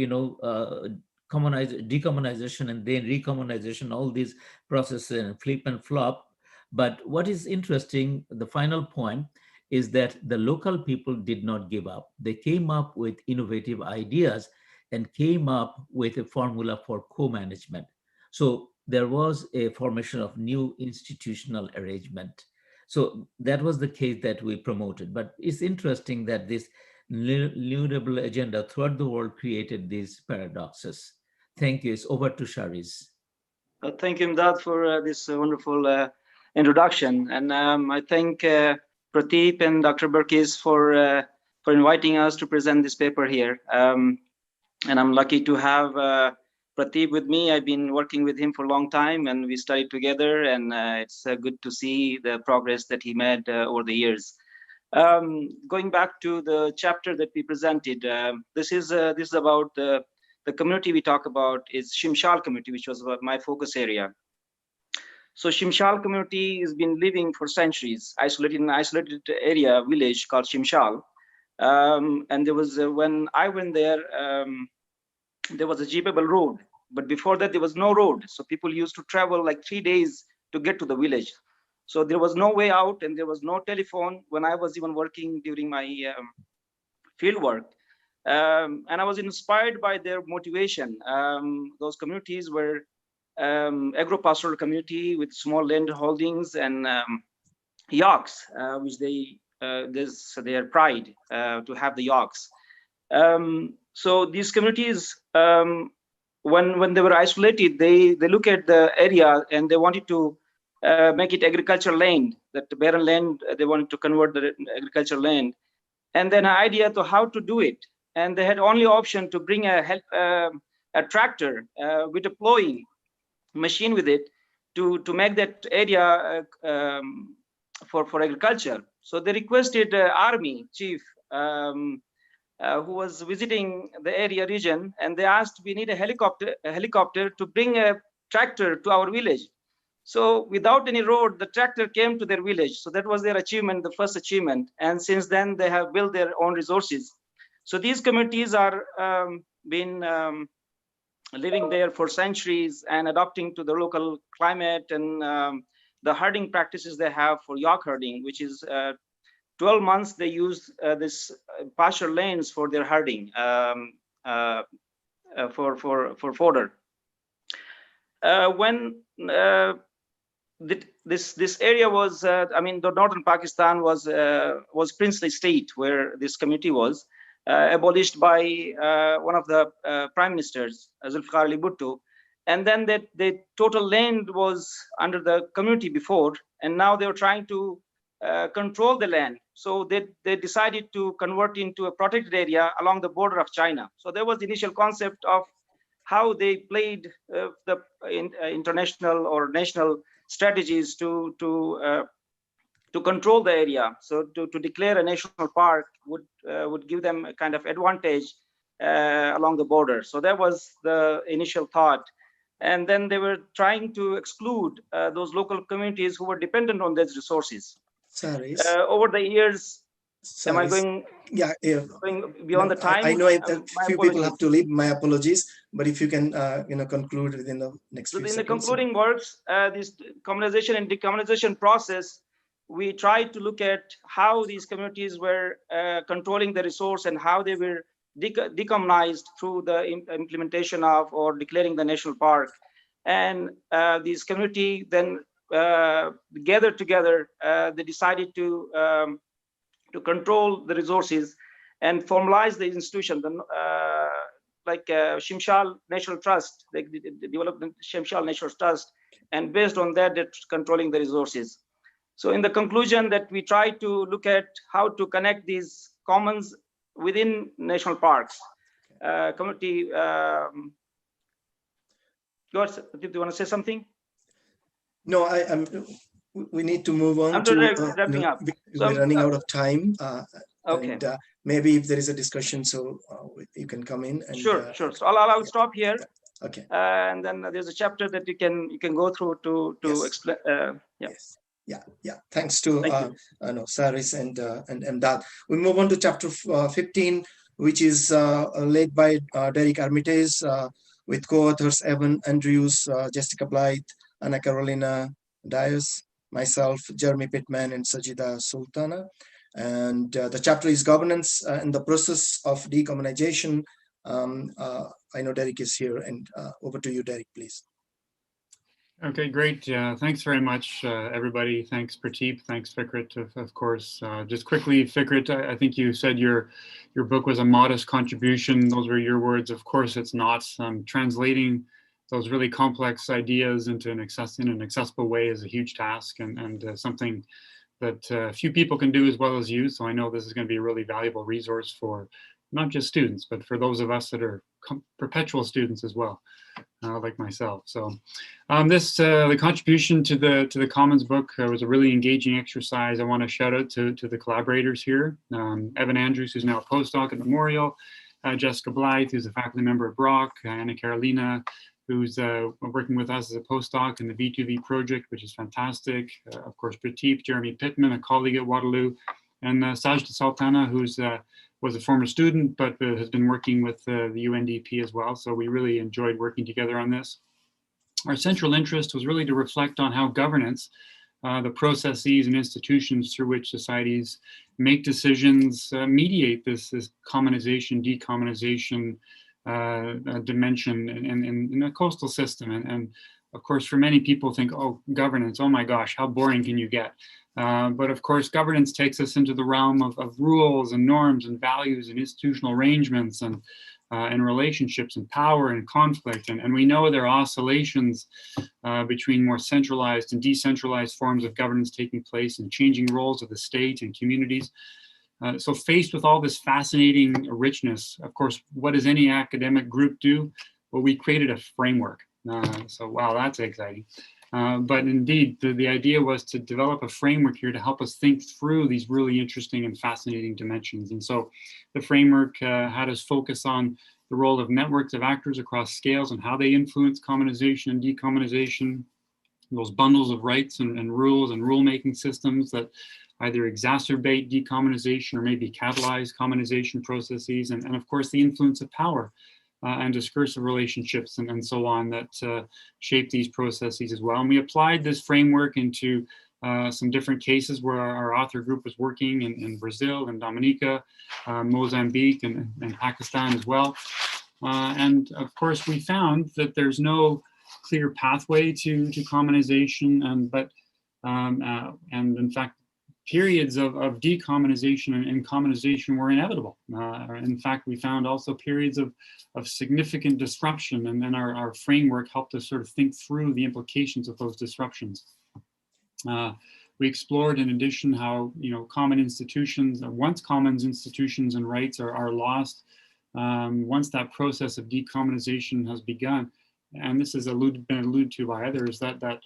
decommunization and then recommunization, all these processes and flip and flop. But what is interesting, the final point, is that the local people did not give up. They came up with innovative ideas and came up with a formula for co-management. So there was a formation of new institutional arrangement. So that was the case that we promoted. But it's interesting that this new liberal agenda throughout the world created these paradoxes. Thank you. It's over to Shariz. Thank you, Imdad, for this wonderful introduction. And I thank Prateep and Dr. Burkis for inviting us to present this paper here. And I'm lucky to have Prateep with me. I've been working with him for a long time and we studied together, and it's good to see the progress that he made over the years. Going back to the chapter that we presented, this is about the community we talk about is Shimshal community, which was my focus area. So Shimshal community has been living for centuries, isolated in an isolated area, village called Shimshal. And there was, when I went there was a jeepable road, but before that there was no road. So people used to travel like 3 days to get to the village. So there was no way out and there was no telephone when I was even working during my field work. And I was inspired by their motivation. Those communities were agro-pastoral community with small land holdings and yaks, which there's their pride to have the yaks. So these communities, when they were isolated, they look at the area and they wanted to make it agricultural land, that the barren land, they wanted to convert the agricultural land. And then an idea to how to do it. And they had only option to bring a tractor with a plowing machine with it to make that area for agriculture. So they requested army chief who was visiting the area region, and they asked, we need a helicopter to bring a tractor to our village. So without any road, the tractor came to their village. So that was their achievement, the first achievement. And since then they have built their own resources. So these communities are been living there for centuries and adapting to the local climate and the herding practices they have for yak herding, which is 12 months they use this pasture lands for their herding for fodder. When this area was, I mean, the northern Pakistan was princely state where this community was. Abolished by one of the prime ministers, Zulfikar Ali Bhutto, and then the total land was under the community before, and now they were trying to control the land. So they decided to convert into a protected area along the border of China. So there was the initial concept of how they played the international or national strategies to control the area. So to declare a national park would give them a kind of advantage along the border. So that was the initial thought. And then they were trying to exclude those local communities who were dependent on these resources. Over the years, am I going, going beyond the time? I know a few people have to leave, my apologies, but if you can conclude within the next few seconds. In the concluding words, this communization and decommunization process we tried to look at how these communities were controlling the resource and how they were decommunized through the implementation of or declaring the national park. And these community then gathered together, they decided to control the resources and formalize the institution, like Shimshal National Trust. They developed the Shimshal National Trust, and based on that, they're controlling the resources. So in the conclusion that we try to look at how to connect these commons within national parks, community. George, do you want to say something? No, we need to move on. I'm wrapping up. We're running out of time. Okay. And, maybe if there is a discussion, so you can come in. And, sure. So I'll stop here. Okay. And then there's a chapter that you can go through to Yes. explain. Yes. Yeah. Thanks to Saris and Emdad. We move on to chapter 15, which is led by Derek Armitage, with co-authors Evan Andrews, Jessica Blythe, Anna Carolina Dias, myself, Jeremy Pittman, and Sajida Sultana. And the chapter is governance in the process of decommunization. I know Derek is here, and over to you, Derek, please. Okay, great. Thanks very much, everybody. Thanks, Prateep. Thanks, Fikret, of course. Just quickly, Fikret, I think you said your book was a modest contribution. Those were your words. Of course, it's not. Translating those really complex ideas into an accessible way is a huge task, and something that few people can do as well as you. So I know this is going to be a really valuable resource for not just students, but for those of us that are perpetual students as well, like myself. So the contribution to the Commons book was a really engaging exercise. I want to shout out to the collaborators here. Evan Andrews, who's now a postdoc at Memorial, Jessica Blythe, who's a faculty member at Brock, Anna Carolina, who's working with us as a postdoc in the V2V project, which is fantastic. Of course, Prateep, Jeremy Pittman, a colleague at Waterloo, and Sajda Sultana, who's was a former student, but has been working with the UNDP as well. So we really enjoyed working together on this. Our central interest was really to reflect on how governance, the processes and institutions through which societies make decisions, mediate this commonization, decommonization dimension in a coastal system. And of course, for many people think, oh, governance, oh my gosh, how boring can you get? But of course, governance takes us into the realm of rules and norms and values and institutional arrangements and relationships and power and conflict. And we know there are oscillations between more centralized and decentralized forms of governance taking place and changing roles of the state and communities. So faced with all this fascinating richness, of course, what does any academic group do? Well, we created a framework. So wow, that's exciting. But indeed, the idea was to develop a framework here to help us think through these really interesting and fascinating dimensions. And so the framework had us focus on the role of networks of actors across scales and how they influence commonization and decommonization, those bundles of rights and rules and rulemaking systems that either exacerbate decommonization or maybe catalyze commonization processes, and of course the influence of power and discursive relationships and so on that shape these processes as well. And we applied this framework into some different cases where our author group was working in Brazil and Dominica, Mozambique and Pakistan as well. And of course we found that there's no clear pathway to commonization, and in fact, periods of decommonization and commonization were inevitable. In fact, we found also periods of significant disruption, and then our framework helped us sort of think through the implications of those disruptions. We explored, in addition, how common institutions, once commons institutions and rights are lost, once that process of decommonization has begun, and this has been alluded to by others, that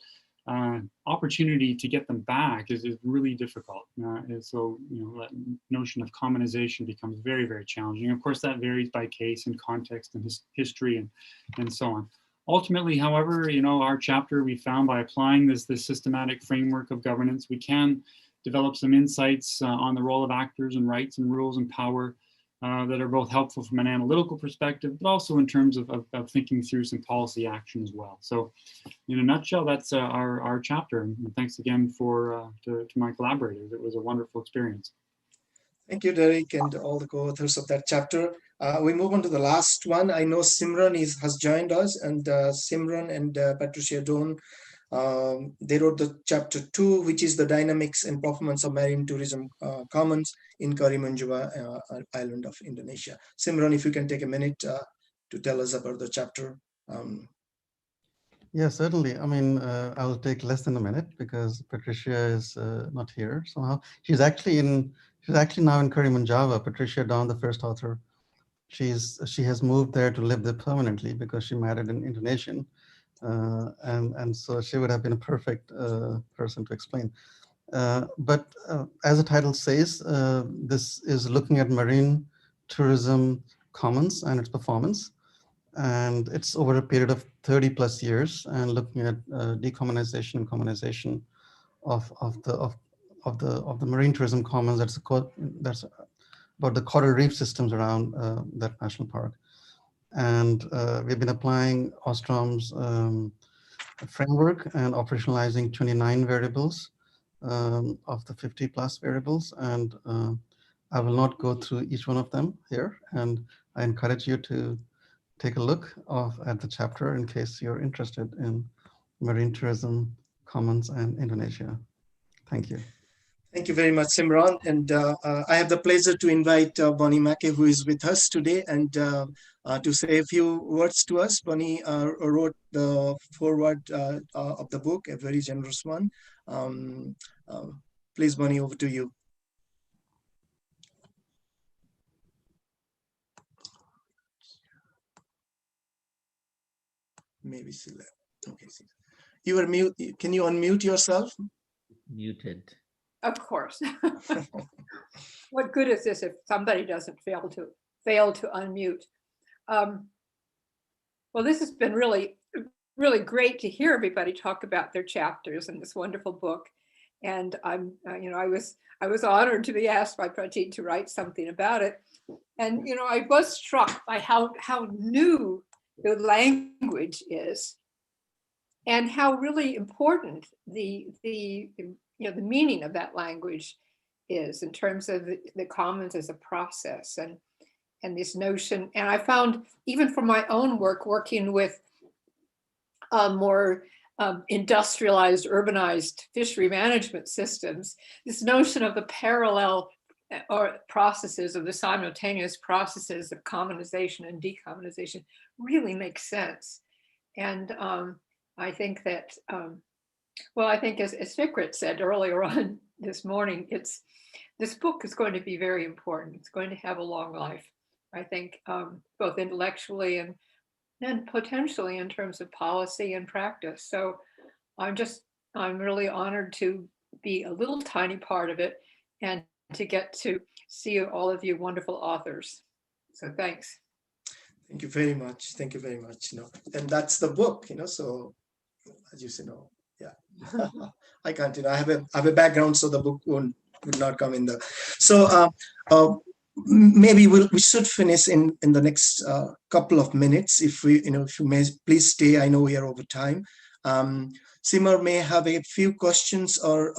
opportunity to get them back is really difficult. And so, that notion of commonization becomes very, very challenging. Of course, that varies by case and context and history and so on. Ultimately, however, our chapter, we found by applying this systematic framework of governance, we can develop some insights on the role of actors and rights and rules and power that are both helpful from an analytical perspective, but also in terms of thinking through some policy action as well. So in a nutshell, that's our chapter. And thanks again to my collaborators. It was a wonderful experience. Thank you, Derek, and all the co-authors of that chapter. We move on to the last one. I know Simran has joined us, and Simran and Patricia Doan, they wrote the chapter 2, which is the dynamics and performance of marine tourism commons in Karimunjawa island of Indonesia. Simran, if you can take a minute to tell us about the chapter. Yeah, certainly. I mean, I'll take less than a minute because Patricia is not here somehow. She's actually now in Karimunjawa. Patricia Dawn, the first author, she has moved there to live there permanently because she married an Indonesian, and so she would have been a perfect person to explain. But as the title says, this is looking at marine tourism commons and its performance. And it's over a period of 30+ years, and looking at decommunization and communization of the marine tourism commons. That's about the coral reef systems around that national park. And we've been applying Ostrom's framework and operationalizing 29 variables of the 50+ variables. And I will not go through each one of them here, and I encourage you to take a look at the chapter in case you're interested in marine tourism commons and Indonesia. Thank you. Thank you very much, Simran. And I have the pleasure to invite Bonnie Mackey, who is with us today, and to say a few words to us. Bonnie wrote the foreword of the book, a very generous one. Please, Bonnie, over to you. Maybe select. Okay. You are mute. Can you unmute yourself? Muted. Of course. What good is this if somebody doesn't fail to unmute? Well, this has been really great to hear everybody talk about their chapters in this wonderful book. And I was honored to be asked by Prateep to write something about it. And I was struck by how new the language is, and how really important the meaning of that language is in terms of the commons as a process and this notion. And I found, even from my own work, working with more industrialized, urbanized fishery management systems, this notion of the parallel or processes of the simultaneous processes of commonization and decommonization really makes sense. And I think that, I think as Fikret said earlier on this morning, this book is going to be very important. It's going to have a long life, I think, both intellectually and potentially in terms of policy and practice. So I'm really honored to be a little tiny part of it and to get to see all of you wonderful authors. So thanks. Thank you very much. Thank you very much. And that's the book, so as you say, yeah, I can't, I have a background, so the book would not come in the, so maybe we should finish in the next couple of minutes. If you may please stay, I know we are over time. Simar may have a few questions or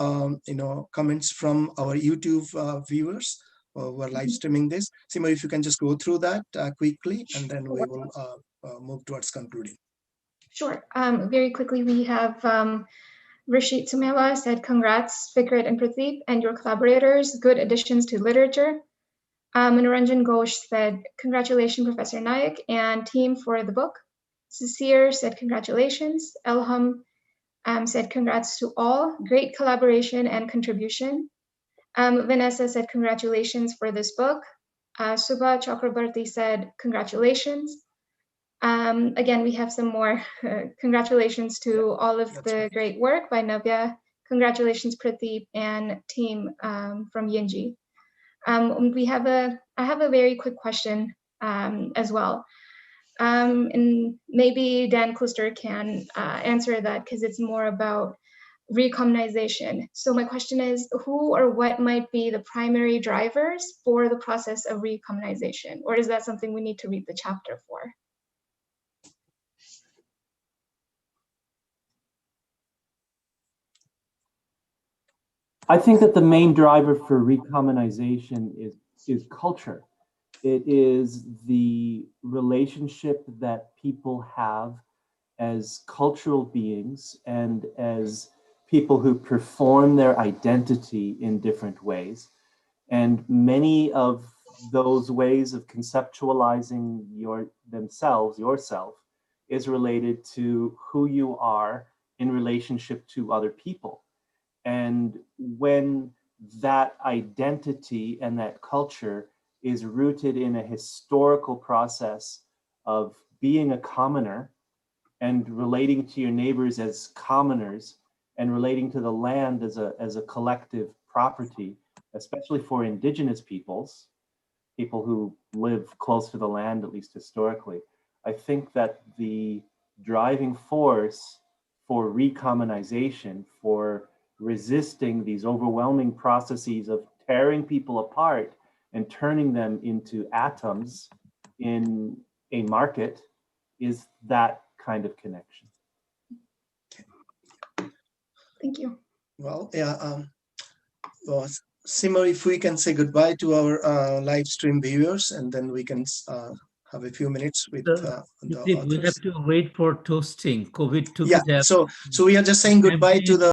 comments from our YouTube viewers who are live streaming this. Simar, if you can just go through that quickly, and then we will move towards concluding. Sure. Very quickly, we have Rashid Sumela said, congrats, Fikret and Prateep and your collaborators, good additions to literature. Manoranjan Ghosh said, congratulations, Professor Naik and team for the book. Cecile said, congratulations. Elham said, congrats to all, great collaboration and contribution. Vanessa said, congratulations for this book. Subha Chakrabarti said, congratulations. Again, we have some more congratulations to all of the great work by Navya. Congratulations, Prateep and team from Yinji. I have a very quick question as well. And maybe Dan Kluster can answer that, because it's more about recommunization. So my question is, who or what might be the primary drivers for the process of recommunization? Or is that something we need to read the chapter for? I think that the main driver for recommunization is culture. It is the relationship that people have as cultural beings and as people who perform their identity in different ways. And many of those ways of conceptualizing yourself, is related to who you are in relationship to other people. And when that identity and that culture is rooted in a historical process of being a commoner and relating to your neighbors as commoners and relating to the land as a collective property, especially for indigenous peoples, people who live close to the land, at least historically, I think that the driving force for recommunization, for resisting these overwhelming processes of tearing people apart and turning them into atoms in a market is that kind of connection. Thank you. Well, yeah. Well, Simar, if we can say goodbye to our live stream viewers, and then we can have a few minutes with the we authors. have to wait for toasting. COVID took Yeah, it. so we are just saying goodbye to the